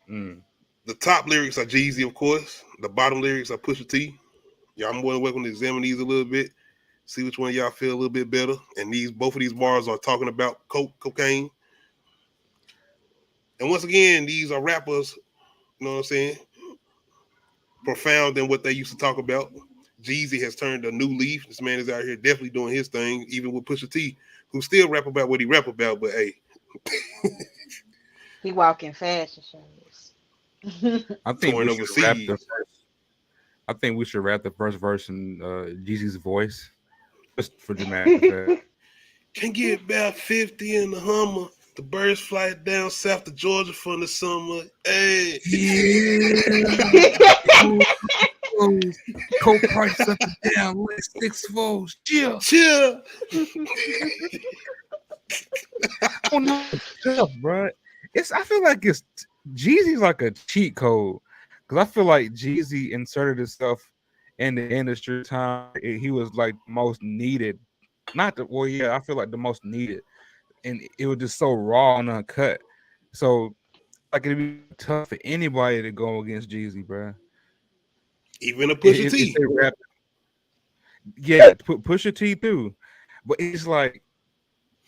The top lyrics are Jeezy, of course. The bottom lyrics are Pusha T. Y'all more than welcome to examine these a little bit, see which one y'all feel a little bit better. And both of these bars are talking about cocaine. And once again, these are rappers, you know what I'm saying, profound than what they used to talk about. Jeezy has turned a new leaf. This man is out here definitely doing his thing, even with Pusha T, who still rap about what he rap about, but hey. He walking fashion shows. I think we should rap the first. I think we should rap the first verse in Jeezy's voice, just for dramatic effect. Can get about 50 in the Hummer. The birds fly down south to Georgia for the summer. Hey, yeah. Coke price up and down like 6 volts. Chill. Oh no, bro. I feel like Jeezy's like a cheat code, because I feel like Jeezy inserted himself in the industry time he was like most needed. I feel like the most needed, and it was just so raw and uncut. So like it'd be tough for anybody to go against Jeezy, bro. Even a Pusha T. Yeah, put Pusha T through, but it's like.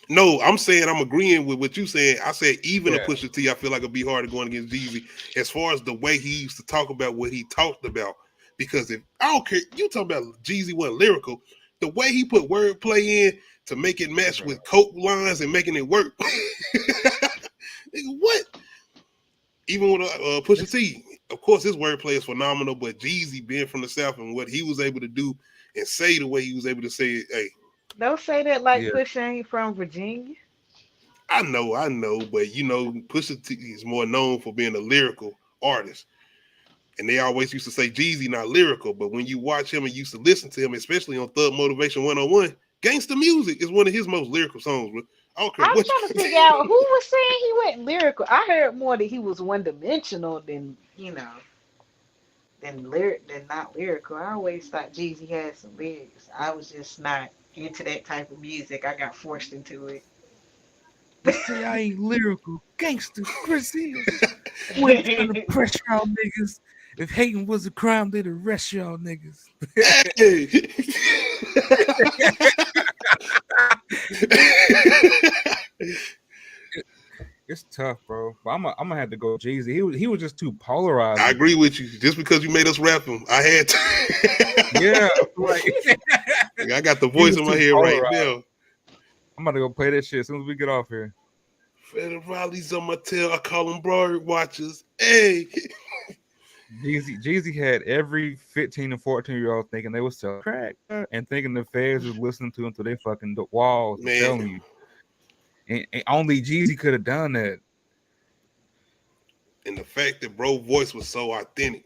No, I'm saying I'm agreeing with what you said. I said even a Pusha T, I feel like it'd be hard going against Jeezy as far as the way he used to talk about what he talked about. Because if I don't care, you talk about Jeezy wasn't lyrical, the way he put wordplay in to make it match with coke lines and making it work. What? Even with Pusha T, of course his wordplay is phenomenal, but Jeezy being from the South and what he was able to do and say the way he was able to say it, hey. Don't say that like Pusha ain't from Virginia. I know, but Pusha T is more known for being a lyrical artist. And they always used to say Jeezy not lyrical, but when you watch him and used to listen to him, especially on Thug Motivation 101, Gangsta Music is one of his most lyrical songs, bro. I'm trying to figure out who was saying he went lyrical. I heard more that he was one-dimensional than not lyrical. I always thought Jeezy had some lyrics. I was just not into that type of music. I got forced into it. They say I ain't lyrical. Gangster Chris Hill. When trying to press y'all niggas. If hating was a crime, they'd arrest y'all niggas. Hey. It's tough, bro. But I'm gonna have to go Jeezy. He was just too polarized. I agree with you. Just because you made us rap him, I had to. Yeah, right. I got the voice in my head right now. I'm about to go play that shit as soon as we get off here. Federales on my tail. I call them bird watchers. Hey. Jeezy had every 15 and 14-year-old thinking they was selling crack and thinking the feds was listening to them through their fucking walls. I'm telling you. And only Jeezy could have done that. And the fact that bro voice was so authentic.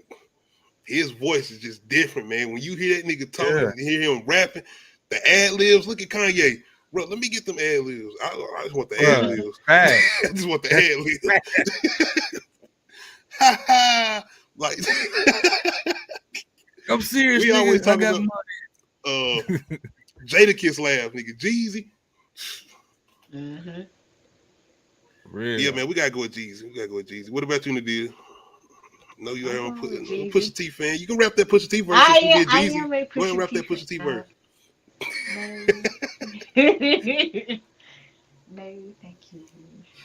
His voice is just different, man. When you hear that nigga talking, you hear him rapping, the ad-libs, look at Kanye. Bro, let me get them ad-libs. I just want the ad-libs. I just want the ad-libs. Like, I'm serious. We nigga. always talk I got about money. Jadakiss laugh, nigga. Jeezy. Mm-hmm. Really? Yeah, man, we gotta go with Jeezy. What about you, Nadia? No, you haven't put Pusha T fan. You can rap that Pusha T verse. I am a Go ahead and rap T that Pusha T verse. No, thank you.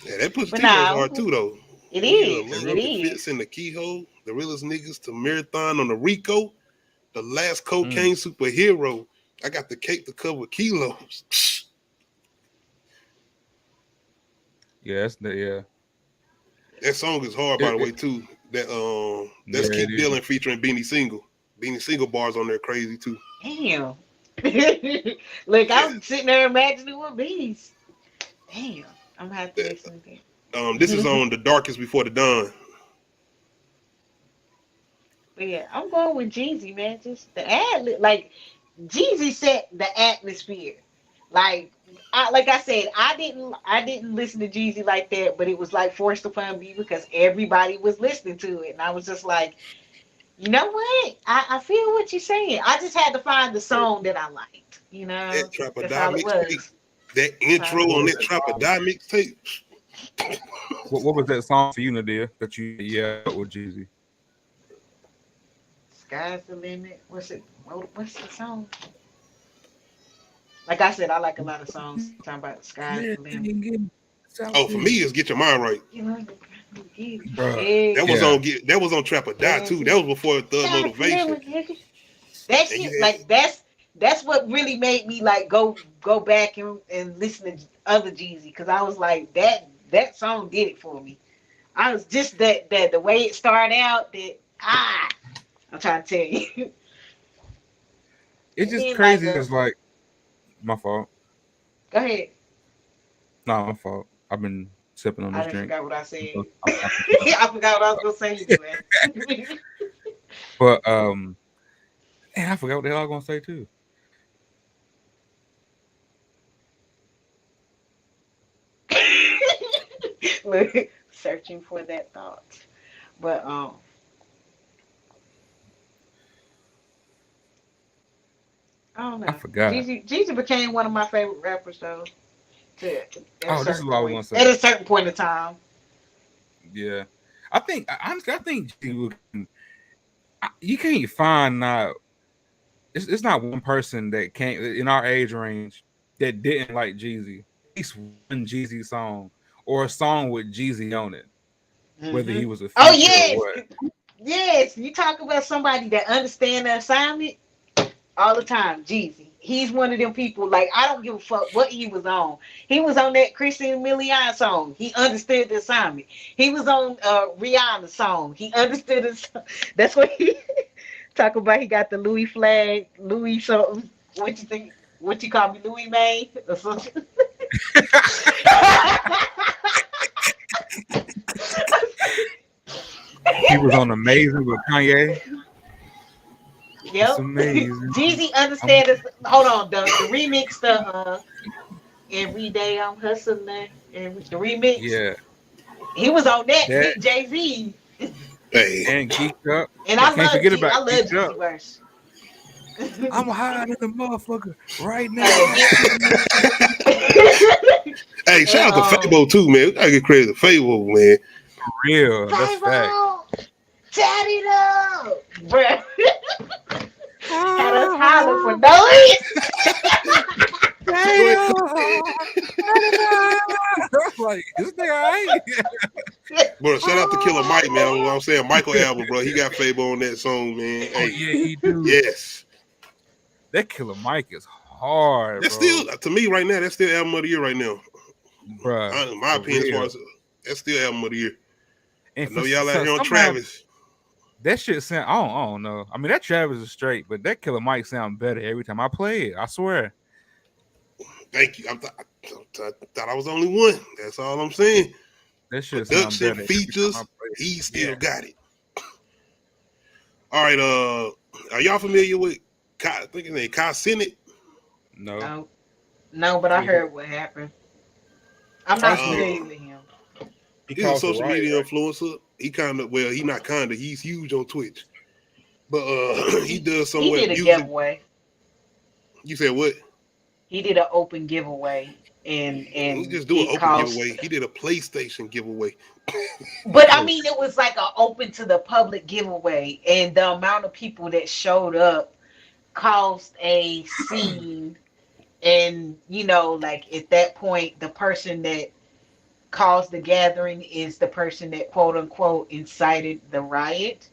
Yeah, that Pusha T verse hard too, though. It is. It fits in the keyhole. The realest niggas to marathon on the Rico. The last cocaine superhero. I got the cake to cover kilos. Yeah, That song is hard, by the way, too. That's Keep Dealing featuring Beanie Single. Beanie Single bars on there crazy too. Damn. Look, I'm sitting there imagining what bees. Damn, I'm gonna have to listen again. This is on The Darkest Before the Dawn. But yeah, I'm going with Jeezy, man. Just the ad, like Jeezy set the atmosphere. Like I said, I didn't listen to Jeezy like that, but it was like forced upon me because everybody was listening to it, and I was just like, you know what? I feel what you're saying. I just had to find the song that I liked. You know, That Trap or that's Die all it mixtape. was. That intro on that Trap or Die mixtape. What was that song for you, Nadia? That you with Jeezy? Sky's the limit. What's the song? Like I said, I like a lot of songs talking about sky's the limit. Oh, for me, it's Get Your Mind Right. That was on Trap or Die too. That was before Thug Motivation. That shit, like that's what really made me like go back and listen to other Jeezy, because I was like that song did it for me. I was just that the way it started out that I'm trying to tell you. It's just crazy. It's like my fault. Go ahead. No, my fault. I've been sipping on this drink. I forgot what I said. I forgot what I was gonna say. But and I forgot what the hell I was gonna say too. Look, searching for that thought. But I don't know. I forgot. Jeezy became one of my favorite rappers though. This is what I was gonna say. At a certain point in time. Yeah. I think Jeezy you can't find it's not one person that can't in our age range that didn't like Jeezy. At least one Jeezy song or a song with Jeezy on it. Whether he was a feature or what. Yes, you talk about somebody that understands the assignment all the time. Jeezy, he's one of them people. Like, I don't give a fuck what he was on. He was on that Christina Milian song. He understood the assignment. He was on Rihanna's song. He understood it. That's what he talk about. He got the Louis flag, Louis something. What you think? What you call me, Louis May or something? He was on Amazing with Kanye. Yep. It's amazing. Jeezy understands. Hold on, the remix, the Every Day I'm Hustling, and the remix. Yeah. He was on that with Jay-Z. Hey. And Geeked Up. And I love Jeezy verse. I'm hiding the motherfucker right now. Hey, shout out to Fabo too, man. We gotta get credit to Fabo, man. For real, that's fact. Tat it up, bruh. Had us holler for no reason. Like, this thing alright. Bro, shout out to Killer Mike, man. I'm saying Michael album, bro. He got Fabo on that song, man. Oh, yeah, he do. Yes. That Killer Mike is hard. That's bro. still, to me right now, that's still album of the year right now. Bro, in my opinion, as far as that's still album of the year. And I know y'all out here on Travis. That shit sound, I don't know. I mean, that Travis is straight, but that Killer Mike sound better every time I play it. I swear. Thank you. I thought I was the only one. That's all I'm saying. That shit Production, sound better features, he still got it. All right, are y'all familiar with I think his name cenat? No, but I heard what happened. I'm not familiar with him. He's a social media influencer. He he not kinda, he's huge on Twitch. But he does somewhere. He did a giveaway. You said what? He did an open giveaway, and he just do an open giveaway. He did a PlayStation giveaway. But I mean, it was like an open to the public giveaway, and the amount of people that showed up caused a scene. And like at that point, the person that caused the gathering is the person that quote unquote incited the riot,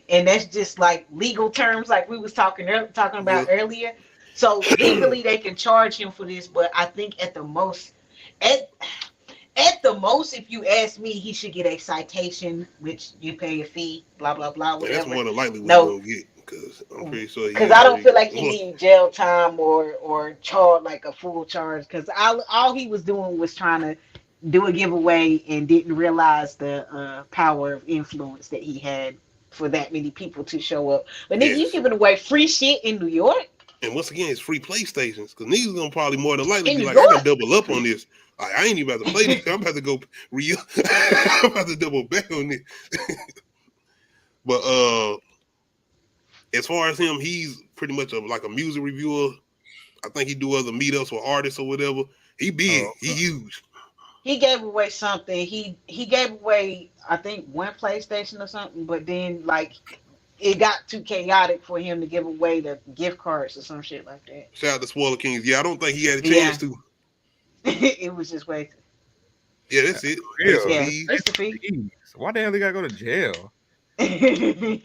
and that's just like legal terms, like we was talking about earlier. So legally, they can charge him for this, but I think at the most, if you ask me, he should get a citation, which you pay a fee, blah blah blah. Whatever. That's more than likely what he'll get. Because I'm pretty sure. Because I don't feel like he needed jail time or charge like a full charge. Because all he was doing was trying to do a giveaway and didn't realize the power of influence that he had for that many people to show up. But nigga, you giving away free shit in New York? And once again, it's free PlayStations. Because niggas gonna probably more than likely in be New like, York? I gotta double up on this. I ain't even about to play this. I'm about to go real. I'm about to double back on this. But as far as him, he's pretty much like a music reviewer. I think he do other meetups with artists or whatever. He big. He huge. He gave away something. He gave away, I think, one PlayStation or something. But then, like, it got too chaotic for him to give away the gift cards or some shit like that. Shout out to Spoiler Kings. Yeah, I don't think he had a chance to. It was just way. Yeah, that's it. That's the fee. Why the hell they gotta go to jail? I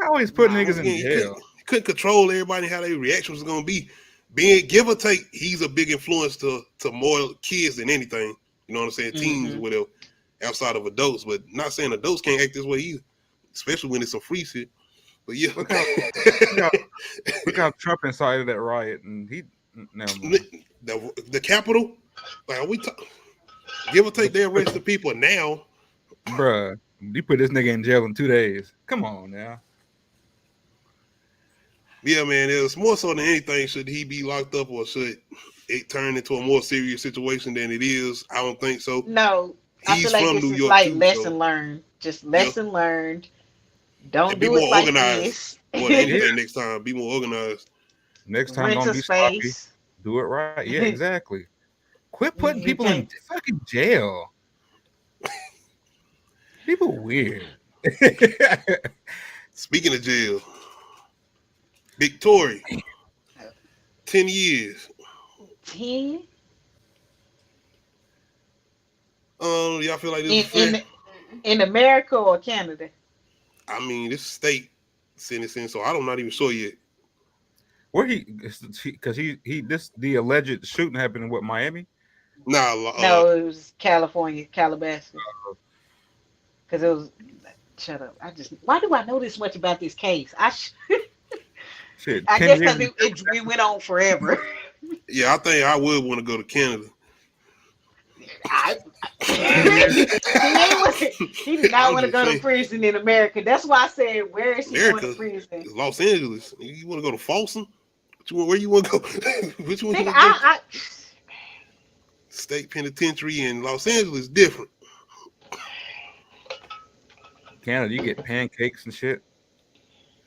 always put niggas in jail. He couldn't control everybody how their reactions was gonna be. Being give or take, he's a big influence to more kids than anything. You know what I'm saying? Teens or whatever, outside of adults. But not saying adults can't act this way either, especially when it's some free shit. But yeah, look how Trump incited that riot, and he the Capitol. Like, are we give or take, they arrest the people now, bruh. You put this nigga in jail in 2 days. Come on now. Yeah, man. It's more so than anything. Should he be locked up, or should it turn into a more serious situation than it is? I don't think so. No, I feel like this is like lesson learned. Just lesson learned. Don't do it like this. More than anything, next time, be more organized. Next time, don't be sloppy. Do it right. Yeah, exactly. Quit putting people in fucking jail. People weird. Speaking of jail, Big Tory, 10 years. 10? Y'all feel like this is fair? In America or Canada? I mean, this is state sentencing, so I'm not even sure yet. Where because the alleged shooting happened in Miami? No, it was California, Calabasas. Because it was. Shut up! Why do I know this much about this case? Shit, I guess because it went on forever. Yeah, I think I would want to go to Canada. He did not want to go to prison in America. That's why I said, where is he going to prison? It's Los Angeles. You want to go to Folsom? Where you want to go? Which one? State penitentiary in Los Angeles is different. Canada, you get pancakes and shit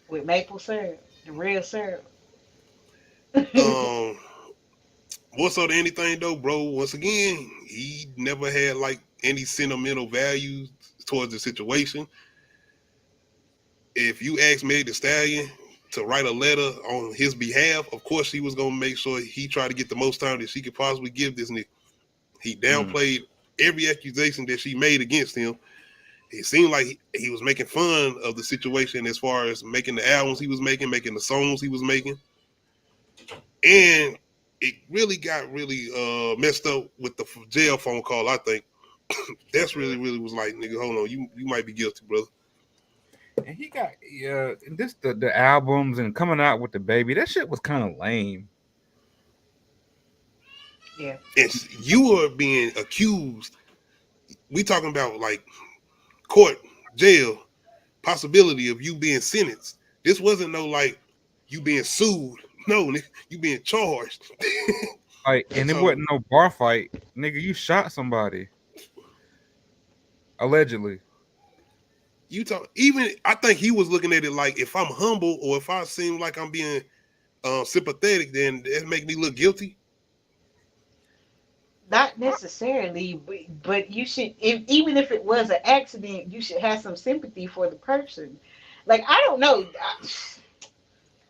with maple syrup, the real syrup. More so than anything though, bro, once again, he never had like any sentimental values towards the situation. If you asked Meg Thee Stallion to write a letter on his behalf, of course she was gonna make sure he tried to get the most time that she could possibly give this nigga. He downplayed every accusation that she made against him. It seemed like he was making fun of the situation as far as making the albums he was making the songs he was making. And it really got messed up with the jail phone call, I think. That's really was like, nigga, hold on, you might be guilty, brother. And he got the albums and coming out with the baby. That shit was kind of lame. Yeah. You are being accused. We talking about like court, jail, possibility of you being sentenced. This wasn't no like you being sued. No, you being charged. Like, and it wasn't no bar fight, nigga. You shot somebody, allegedly. I think he was looking at it like, if I'm humble or if I seem like I'm being sympathetic, then that make me look guilty. Not necessarily, but you should, even if it was an accident, you should have some sympathy for the person. Like, I don't know.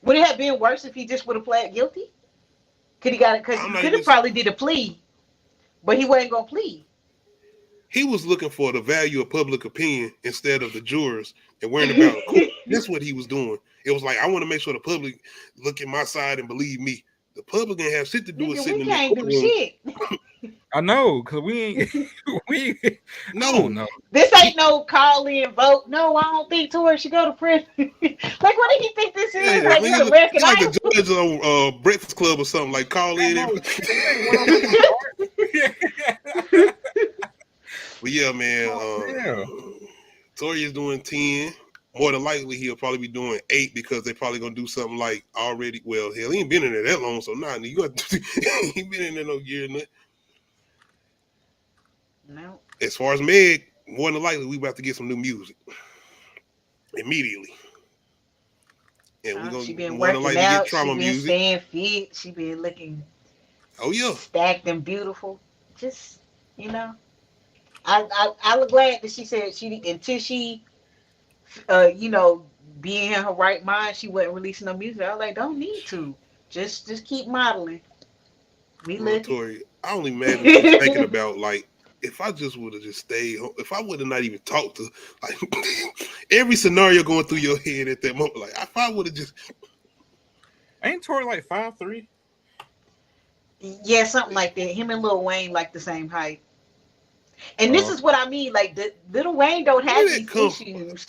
Would it have been worse if he just would have pled guilty? Could he got it? Because he could have probably did a plea, but he wasn't gonna plead. He was looking for the value of public opinion instead of the jurors and worrying about court. That's what he was doing. It was like, I want to make sure the public look at my side and believe me. The public didn't have shit to do with sitting in the courtroom. I know, cause we ain't. No. This ain't no call in vote. No, I don't think Tory should go to prison. Like, what do you think this is? Like, this American like Idol? the judge on Breakfast Club or something. Like call in. But yeah, man. Tory is doing 10. More than likely, he'll probably be doing 8 because they're probably gonna do something like already. Well, hell, he ain't been in there that long, so nah, you got he ain't been in there no year. No. As far as Meg, more than likely, we about to get some new music immediately, and we're gonna she been more than likely out. get trauma she been music. Staying fit. She been looking. Oh yeah, stacked and beautiful. Just I was glad that she said until she be in her right mind, she wasn't releasing no music. I was like, don't need to. Just keep modeling. Tory, I only imagine just thinking about like if I just would have just stayed home, if I would have not even talked to like every scenario going through your head at that moment, like if I would have just ain't Tory like 5'3"? Yeah, something like that. Him and Lil Wayne like the same height. And this is what I mean. Like, Lil Wayne don't have these issues.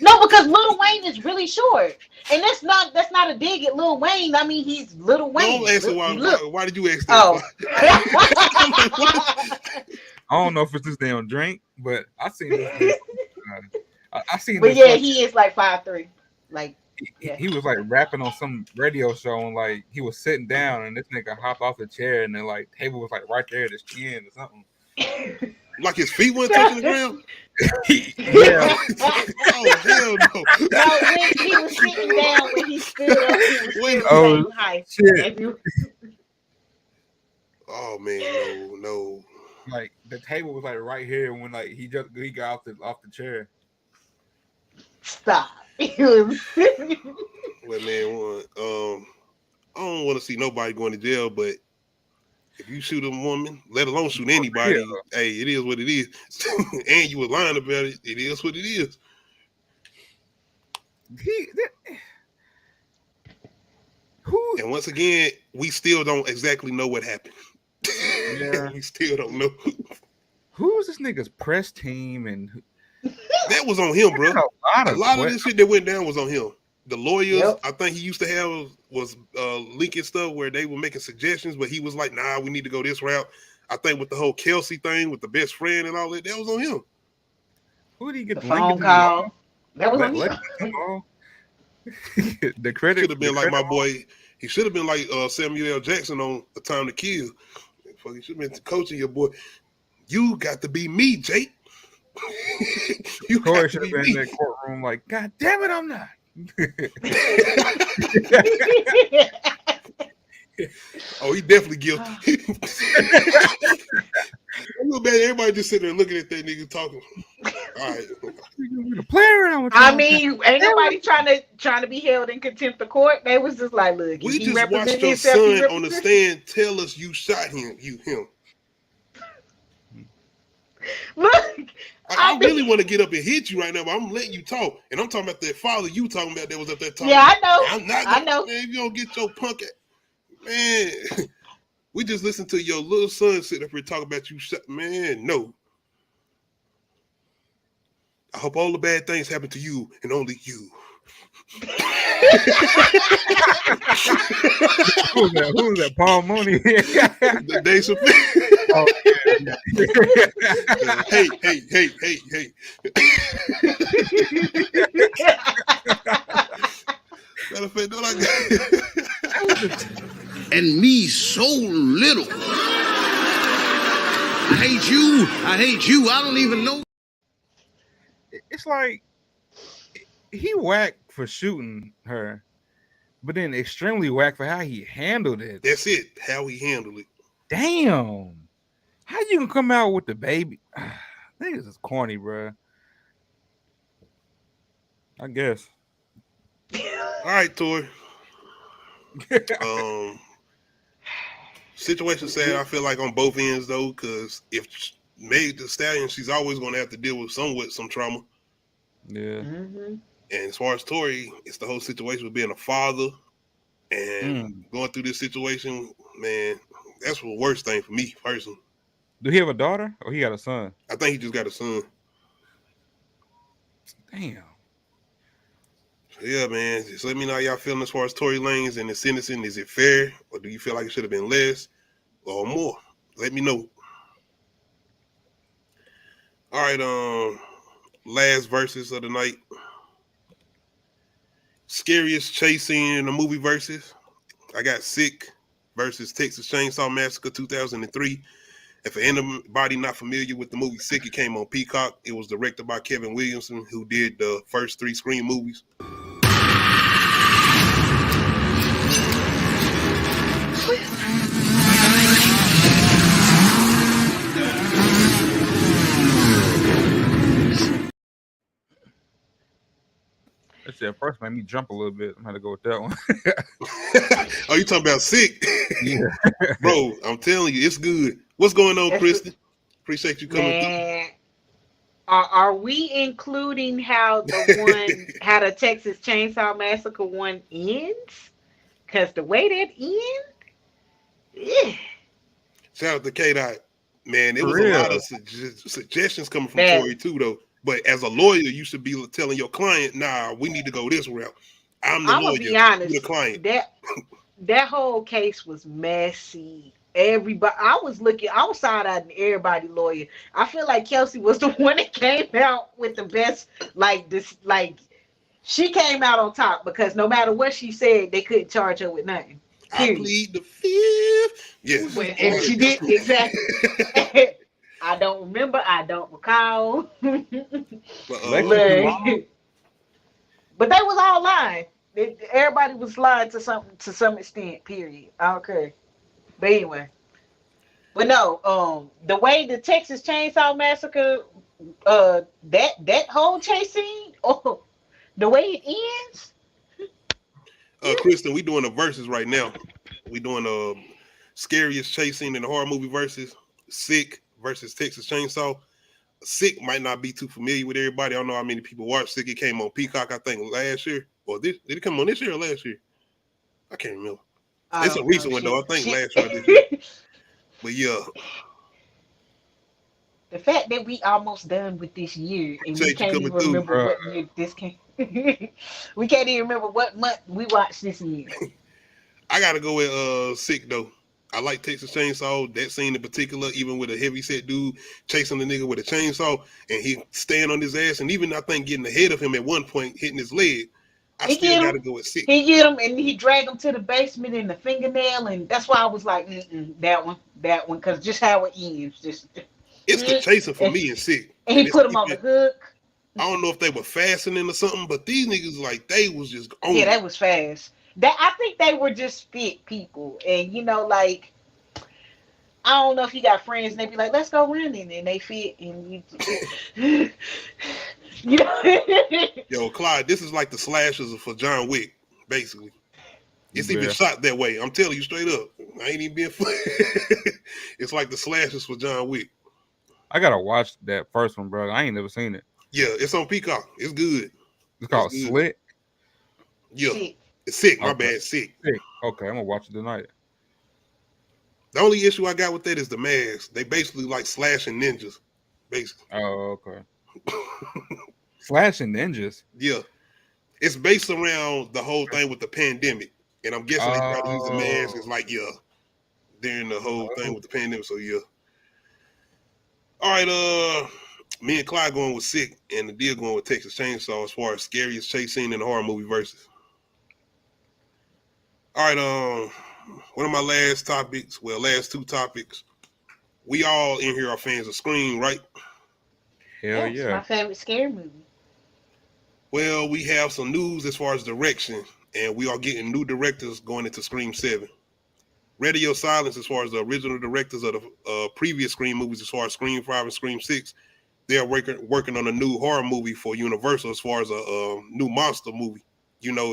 No, because Lil Wayne is really short, and that's not a dig at Lil Wayne. I mean, he's Lil Wayne. Don't answer why did you ask that? Oh. I don't know if it's this damn drink, but I seen this. I seen. But yeah, he is like 5'3". Like. Yeah. He was like rapping on some radio show and like he was sitting down and this nigga hopped off the chair and then like table was like right there at his chin or something. Like his feet weren't touching the ground? Yeah. Oh hell no. No, when he was sitting down when he stood up, he was still the same height. Shit. Oh man, no. Like the table was like right here when like he got off the chair. Stop. Well, man, I don't want to see nobody going to jail, but if you shoot a woman, let alone shoot anybody, hey, it is what it is. And you were lying about it, it is what it is. And once again, we still don't exactly know what happened. Yeah. We still don't know. Who was this nigga's press team and that was on him, bro. A lot of this shit that went down was on him. The lawyers, I think he used to have was leaking stuff where they were making suggestions, but he was like, nah, we need to go this route. I think with the whole Kelsey thing with the best friend and all that, that was on him. Who did he get the phone call? That was on him. The credit should have been like my boy. He should have been like Samuel L. Jackson on The Time to Kill. He should have been coaching your boy. You got to be me, Jake. Tory should have been in that courtroom like, God damn it, I'm not. Oh, he definitely guilty. Everybody just sitting there looking at that nigga talking. All right. I mean, ain't nobody trying to be held in contempt of court. They was just like, look, we just watched your son on the stand tell us you shot him. Look, I really want to get up and hit you right now, but I'm letting you talk. And I'm talking about that father you talking about that was up there talking. Yeah, I know. I know. Man, if you don't get your punk man, we just listened to your little son sit up here talking about you. Man, no. I hope all the bad things happen to you and only you. Who's that? Paul Mooney. The Dave Chappelle. Oh, yeah. Hey. Matter of fact, don't I and me so little. I hate you. I don't even know. It's like he whacked for shooting her, but then extremely whack for how he handled it. That's it. How he handled it. Damn. How you gonna come out with the baby? Niggas is corny, bro. I guess. All right, Tory. Situation sad, I feel like on both ends though, because if Meg the Stallion, she's always gonna have to deal with some trauma. Yeah. Mm-hmm. And as far as Tory, it's the whole situation with being a father and going through this situation, man. That's the worst thing for me personally. Do he have a daughter or he got a son? I think he just got a son. Damn. Yeah, man. Just let me know how y'all feeling as far as Tory Lanez and the sentencing. Is it fair, or do you feel like it should have been less or more? Let me know. All right, last verses of the night. Scariest chase scene in the movie versus. I got Sick versus Texas Chainsaw Massacre 2003. And for anybody not familiar with the movie Sick, it came on Peacock. It was directed by Kevin Williamson, who did the first 3 Scream movies. That shit first made me jump a little bit. I'm gonna go with that one. Oh, you talking about Sick? Yeah. Bro, I'm telling you, it's good. What's going on, Kristen? Appreciate you coming through. Are we including how the Texas Chainsaw Massacre one ends? Because the way that ends, yeah. Shout out to K-Dot. Man, there was a lot of suggestions coming from Tory too, though. But as a lawyer, you should be telling your client, nah, we need to go this route. I'm the lawyer. Gonna be honest, the client. That whole case was messy. Everybody, I was side-eyeing everybody lawyer. I feel like Kelsey was the one that came out with the best, she came out on top because no matter what she said, they couldn't charge her with nothing. Period. I plead the fifth. Yes. And she did, exactly. I don't remember. I don't recall. But they was all lying. Everybody was lying to some extent. Period. I don't care. But anyway. But no. The way the Texas Chainsaw Massacre, that whole chase scene, the way it ends. Kristen, we doing the verses right now. We doing scariest chase scene in the horror movie versus Sick versus Texas Chainsaw. Sick might not be too familiar with everybody. I don't know how many people watch Sick. It came on Peacock, I think, last year. Or did it come on this year or last year? I can't remember. It's a recent one, though. I think last year or this year. But yeah. The fact that we almost done with this year and we can't even remember what year this came. We can't even remember what month we watched this year. I gotta go with Sick though. I like Texas Chainsaw, that scene in particular, even with a heavy set dude chasing the nigga with a chainsaw and he staying on his ass and even I think getting ahead of him at one point, hitting his leg. I still gotta go with Sick. He get him and he dragged him to the basement in the fingernail, and that's why I was like, that one, because just how it ends. It's the chasing for me and Sick. And he put him on the hook. I don't know if they were fastening or something, but these niggas, like, they was just on. Yeah, that was fast. I think they were just fit people. And, I don't know if you got friends and they be like, let's go running. And they fit. And Yo, Clyde, this is like the slashers for John Wick, basically. It's even shot that way. I'm telling you straight up. I ain't even being funny. It's like the slashers for John Wick. I got to watch that first one, bro. I ain't never seen it. Yeah, it's on Peacock. It's good. It's called Slick? Yeah. It's Sick. My bad. Sick. Okay, I'm going to watch it tonight. The only issue I got with that is the masks. They basically like slashing ninjas, basically. Oh, okay. Slashing ninjas? Yeah. It's based around the whole thing with the pandemic. And I'm guessing they try to use the masks. It's like, during the whole thing with the pandemic. So, yeah. All right, me and Clyde going with Sick, and the deal going with Texas Chainsaw as far as scariest chase scene in the horror movie versus. All right, one of my last two topics. We all in here are fans of Scream, right? Hell yeah. It's my favorite scary movie. Well, we have some news as far as direction, and we are getting new directors going into Scream 7. Radio silence as far as the original directors of the previous Scream movies, as far as Scream 5 and Scream 6. They are working on a new horror movie for Universal as far as a new monster movie,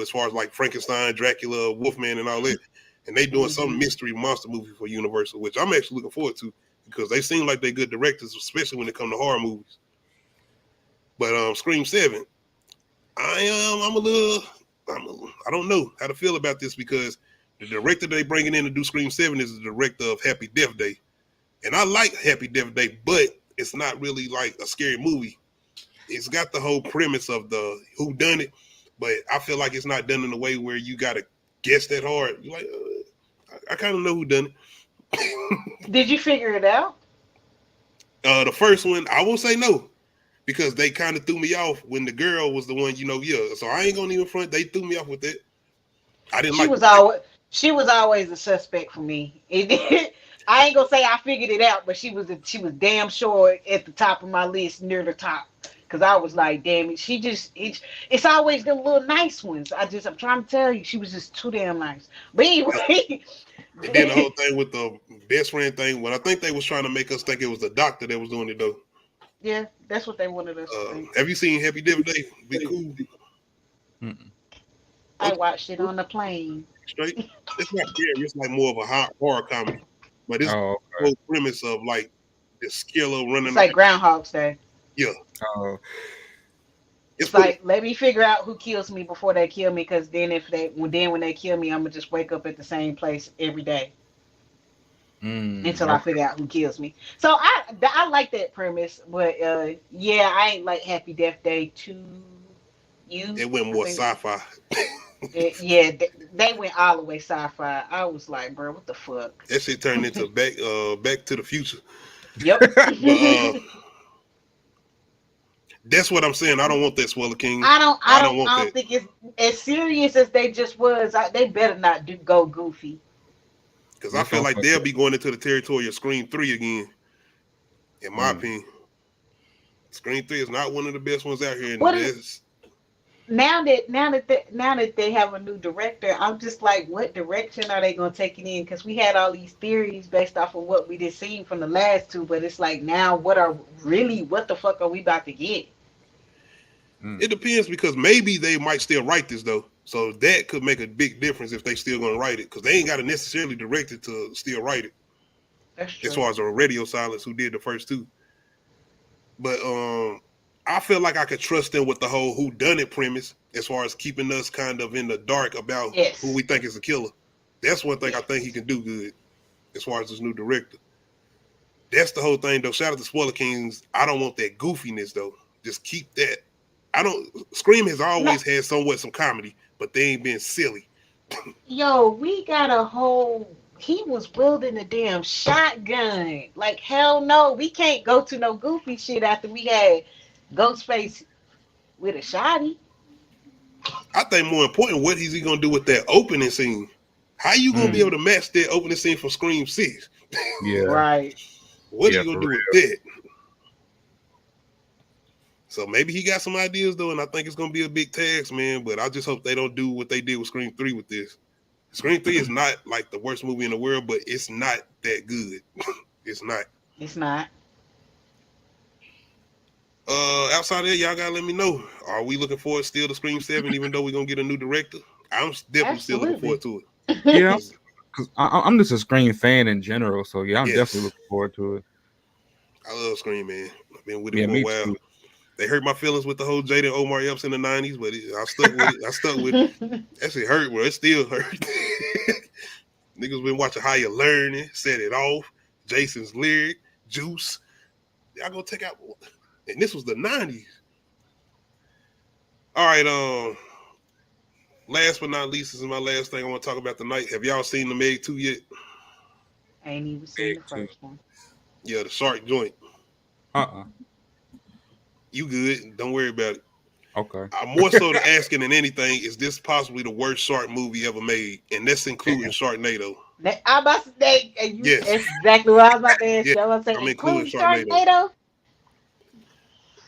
as far as like Frankenstein, Dracula, Wolfman, and all that. And they doing some mystery monster movie for Universal, which I'm actually looking forward to because they seem like they're good directors, especially when it comes to horror movies. But Scream 7, I don't know how to feel about this because The director they bringing in to do Scream 7 is the director of Happy Death Day. And I like Happy Death Day, but it's not really like a scary movie. It's got the whole premise of the whodunit, but I feel like it's not done in a way where you got to guess that hard. You're like, I kind of know who done it. Did you figure it out? The first one, I will say no, because they kind of threw me off when the girl was the one, So I ain't gonna even front. They threw me off with that. I didn't She was always a suspect for me. I ain't gonna say I figured it out, but she was damn sure at the top of my list, near the top. Cause I was like, damn it, it's always the little nice ones. I'm trying to tell you, she was just too damn nice. But anyway. And then the whole thing with the best friend thing, I think they was trying to make us think it was the doctor that was doing it though. Yeah, that's what they wanted us to think. Have you seen Happy Death Day? Be cool. I watched it on the plane. Straight. It's not scary. It's like more of a horror comedy. But it's the whole premise of like this killer running. It's like Groundhog's Day. Yeah. It's like, let me figure out who kills me before they kill me, because then when they kill me, I'm gonna just wake up at the same place every day until I figure out who kills me. So I like that premise, but yeah, I ain't like Happy Death Day 2. It went more sci-fi. They went all the way sci-fi. I was like, bro, what the fuck? That shit turned into Back to the Future. Yep. But, that's what I'm saying. I don't want that, Swella King. I don't think it's as serious as they just was. They better not go goofy. Because I feel like they'll be going into the territory of Scream 3 again. In my opinion, Scream 3 is not one of the best ones out here. Now that they have a new director, I'm just like, what direction are they going to take it in? Because we had all these theories based off of what we just seen from the last two, but it's like, now what the fuck are we about to get? It depends, because maybe they might still write this though, so that could make a big difference if they still going to write it, because they ain't got to necessarily direct it to still write it. That's true. As far as Radio Silence, who did the first two, but I feel like I could trust them with the whole whodunit premise, as far as keeping us kind of in the dark about who we think is the killer. That's one thing I think he can do good, as far as this new director. That's the whole thing, though. Shout out to Spoiler Kings. I don't want that goofiness, though. Just keep that. Scream has always had some comedy, but they ain't been silly. Yo, we got he was wielding a damn shotgun. Like, hell no, we can't go to no goofy shit after we had Ghostface with a shotty. I think more important, what is he gonna do with that opening scene? How you gonna be able to match that opening scene from Scream 6? Yeah, right. What are you gonna do with that? So maybe he got some ideas though, and I think it's gonna be a big task, man. But I just hope they don't do what they did with Scream 3 with this. Scream 3 is not like the worst movie in the world, but it's not that good. It's not. It's not. Outside of that, y'all gotta let me know. Are we looking forward still to Scream 7, even though we're gonna get a new director? I'm definitely still looking forward to it. Yeah, because I'm just a Scream fan in general, so yeah, I'm definitely looking forward to it. I love Scream, man. I've been with it for a while. Too. They hurt my feelings with the whole Jada and Omar Epps in the 90s, but I stuck with it. That shit hurt, bro. It still hurt. Niggas been watching How You Learning, Set It Off, Jason's Lyric, Juice. Y'all gonna take out, and this was the 90s. All right, last but not least, this is my last thing I want to talk about tonight. Have y'all seen the Meg 2 yet? I ain't even seen the first one. Yeah, the shark joint. You good? Don't worry about it. Okay. I'm more so asking than anything, is this possibly the worst shark movie ever made? And that's including Sharknado. I'm about to say, yes. That's exactly what I was about to ask. Yeah. I was I'm including Sharknado.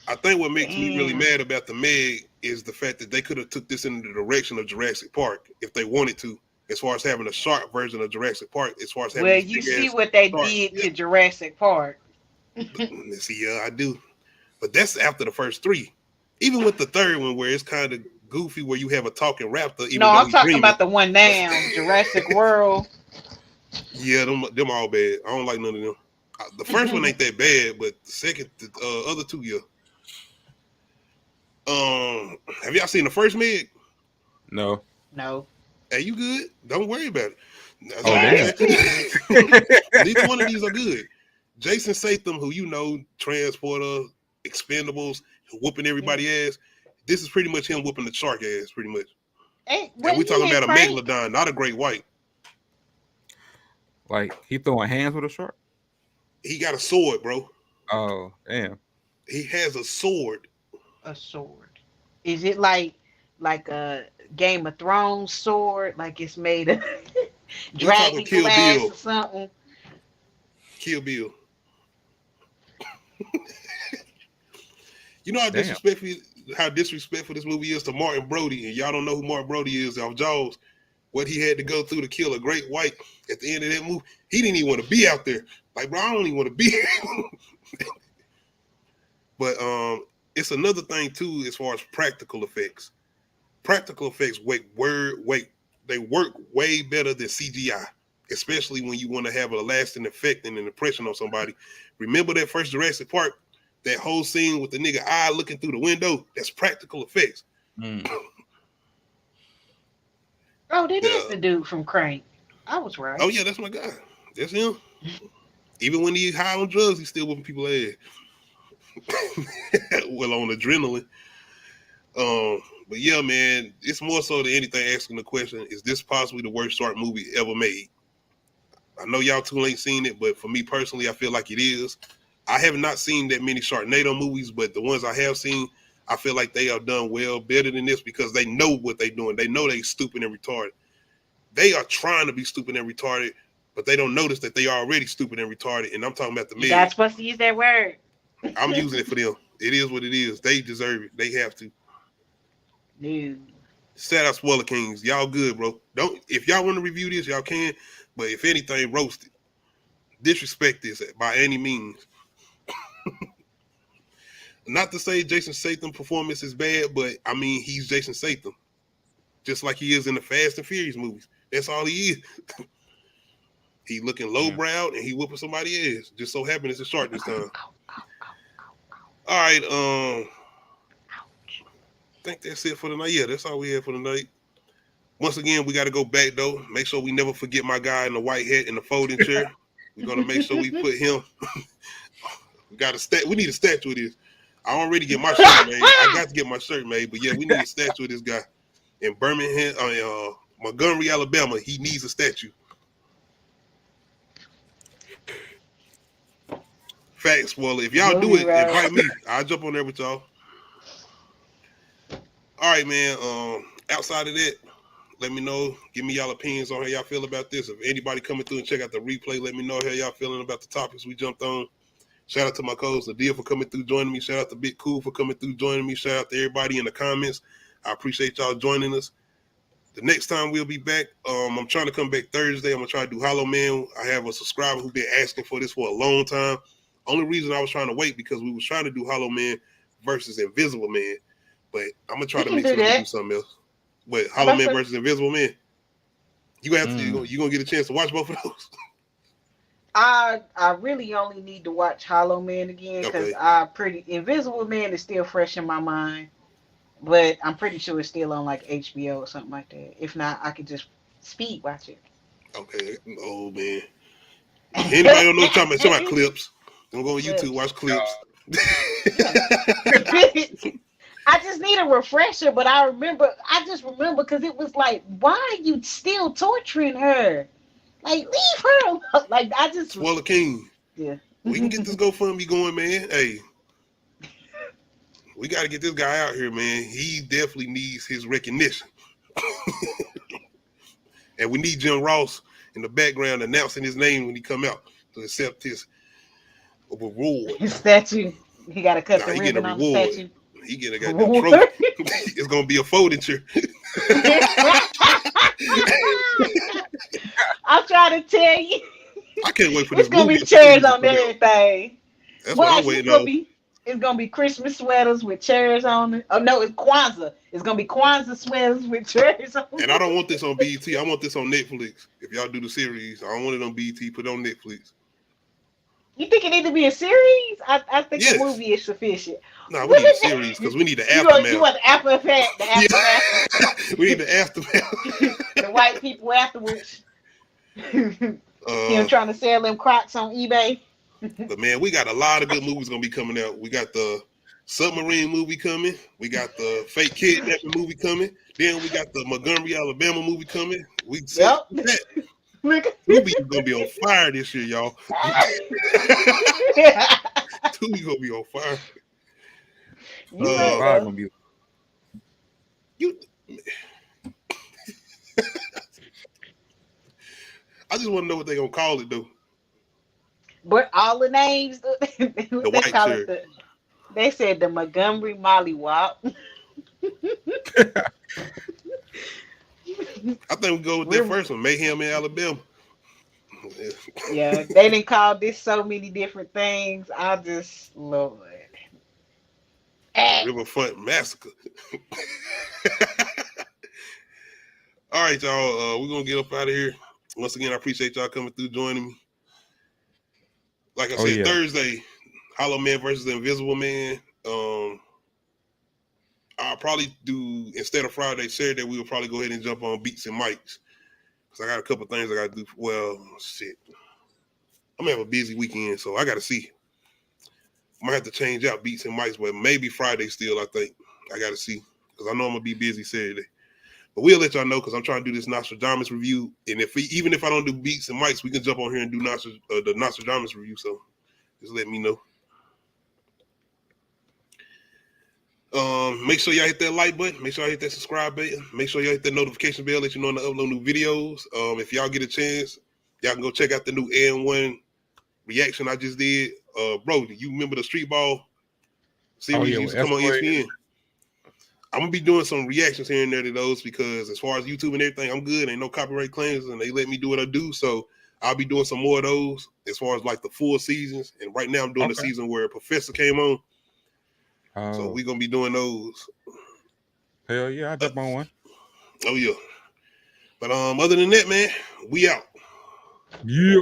I think what makes me really mad about the Meg is the fact that they could have took this in the direction of Jurassic Park if they wanted to, as far as having a shark version of Jurassic Park, as far as having you see what they did to Jurassic Park. See, I do. But that's after the first three. Even with the third one, where it's kind of goofy, where you have a talking raptor. Even I'm talking about the one now, Jurassic World. Yeah, them all bad. I don't like none of them. The first one ain't that bad, but the second, the other two, yeah. Have y'all seen the first Meg? No. No. Hey, you good? Don't worry about it. Oh, damn. Neither one of these are good. Jason Statham, who you know, Transporter, Expendables, whooping everybody ass. This is pretty much him whooping the shark ass, pretty much. And we talking about a megalodon, not a great white. Like he throwing hands with a shark? He got a sword, bro. Oh, damn. He has a sword. A sword. Is it like a Game of Thrones sword? Like it's made of dragon glass or something? Kill Bill. You know how disrespectful this movie is to Martin Brody, and y'all don't know who Martin Brody is off Jaws. What he had to go through to kill a great white at the end of that movie. He didn't even want to be out there. Like, bro, I don't even want to be here. But it's another thing too, as far as practical effects. Practical effects they work way better than CGI, especially when you want to have a lasting effect and an impression on somebody. Remember that first Jurassic Park? That whole scene with the nigga eye looking through the window? That's practical effects. Oh, that is the dude from Crank. I was right. Oh yeah, that's my guy. That's him. Even when he's high on drugs, he's still whooping people's ass. Well, on adrenaline. But yeah, man, it's more so than anything asking the question, is this possibly the worst shark movie ever made? I know y'all two ain't seen it, but for me personally, I feel like it is. I have not seen that many Sharknado movies, but the ones I have seen, I feel like they have done well, better than this, because they know what they're doing. They know they stupid and retarded. They are trying to be stupid and retarded, but they don't notice that they are already stupid and retarded. And I'm talking about the men. You're not supposed to use that word. I'm using it for them. It is what it is. They deserve it. They have to. No. Shout out Spoiler Kings. Y'all good, bro. If y'all want to review this, y'all can. But if anything, roast it. Disrespect this by any means. Not to say Jason Statham performance is bad, but I mean, he's Jason Statham. Just like he is in the Fast and Furious movies. That's all he is. He looking lowbrow and he whooping somebody ass. Just so happened it's a shark this time. All right, I think that's it for the night. Yeah, that's all we have for the night. Once again, we got to go back though. Make sure we never forget my guy in the white hat in the folding chair. We're gonna make sure we put him. We need a statue of this. I already get my shirt made. I got to get my shirt made, but yeah, we need a statue of this guy in Birmingham, Montgomery, Alabama. He needs a statue. Facts, well, if y'all do it, invite me. I'll jump on there with y'all. All right, man. Outside of that, let me know. Give me y'all opinions on how y'all feel about this. If anybody coming through and check out the replay, let me know how y'all feeling about the topics we jumped on. Shout out to my co-host Nadia for coming through, joining me. Shout out to Big Cool for coming through, joining me. Shout out to everybody in the comments. I appreciate y'all joining us. The next time we'll be back, I'm trying to come back Thursday. I'm going to try to do Hollow Man. I have a subscriber who's been asking for this for a long time. Only reason I was trying to wait because we was trying to do Hollow Man versus Invisible Man. But I'm going to try to make sure we do something else. But Hollow Man versus Invisible Man. You have to, you're going to get a chance to watch both of those. I really only need to watch Hollow Man again because Invisible Man is still fresh in my mind, but I'm pretty sure it's still on like HBO or something like that. If not, I could just speed watch it. Okay. Oh man. Anybody don't know what I'm talking about clips? Don't go on YouTube, watch clips. I just need a refresher, but I just remember because it was like, why are you still torturing her? Like, leave her alone. Like, I just... Spoiler King. Yeah. We can get this GoFundMe going, man. Hey. We got to get this guy out here, man. He definitely needs his recognition. And we need Jim Ross in the background announcing his name when he come out to accept his reward. His statue. He got to cut the ribbon on the statue. He get a goddamn trophy. It's going to be a folding chair. I'm trying to tell you. I can't wait for this. It's gonna be chairs on everything. That's what I'm waiting on. It's gonna be Christmas sweaters with chairs on it. Oh no, it's Kwanzaa. It's gonna be Kwanzaa sweaters with chairs on it. And I don't want this on BET. I want this on Netflix. If y'all do the series, I don't want it on BET. Put it on Netflix. You think it needs to be a series? I think a movie is sufficient. No, we need a series because we need the aftermath. You want the aftermath? The aftermath. We need the aftermath. the white people afterwards. Him trying to sell them Crocs on eBay. But man, we got a lot of good movies gonna be coming out. We got the submarine movie coming. We got the fake kidnapping movie coming. Then we got the Montgomery, Alabama movie coming. We said that. Tubi's gonna be on fire this year, y'all. Tubi's gonna be on fire. Gonna be. You. I just want to know what they're gonna call it though. But all the names, the white call it they said the Montgomery Mollywop. I think we go with that first one, Mayhem in Alabama. Yeah, they didn't call this so many different things. I just love it. Riverfront Massacre. All right, y'all. We're gonna get up out of here. Once again, I appreciate y'all coming through, joining me. Like I said, Thursday, Hollow Man versus the Invisible Man. I'll probably do, instead of Friday, Saturday, we will probably go ahead and jump on Beats and Mics. Because I got a couple things I got to do. Well, shit. I'm going to have a busy weekend, so I got to see. I might have to change out Beats and Mics, but maybe Friday still, I think. I got to see. Because I know I'm going to be busy Saturday. But we'll let y'all know because I'm trying to do this Nostradamus review. And even if I don't do Beats and Mics, we can jump on here and do the Nostradamus review. So just let me know. Make sure y'all hit that like button. Make sure y'all hit that subscribe button. Make sure y'all hit that notification bell, let you know when I upload new videos. If y'all get a chance, y'all can go check out the new N1 reaction I just did. Bro, you remember the Street Ball series used to come on ESPN? I'm gonna be doing some reactions here and there to those because as far as YouTube and everything, I'm good. Ain't no copyright claims, and they let me do what I do. So I'll be doing some more of those as far as like the full seasons. And right now I'm doing the season where Professor came on. So we're gonna be doing those. Hell yeah, I jump on one. Oh yeah. But other than that, man, we out. Yeah.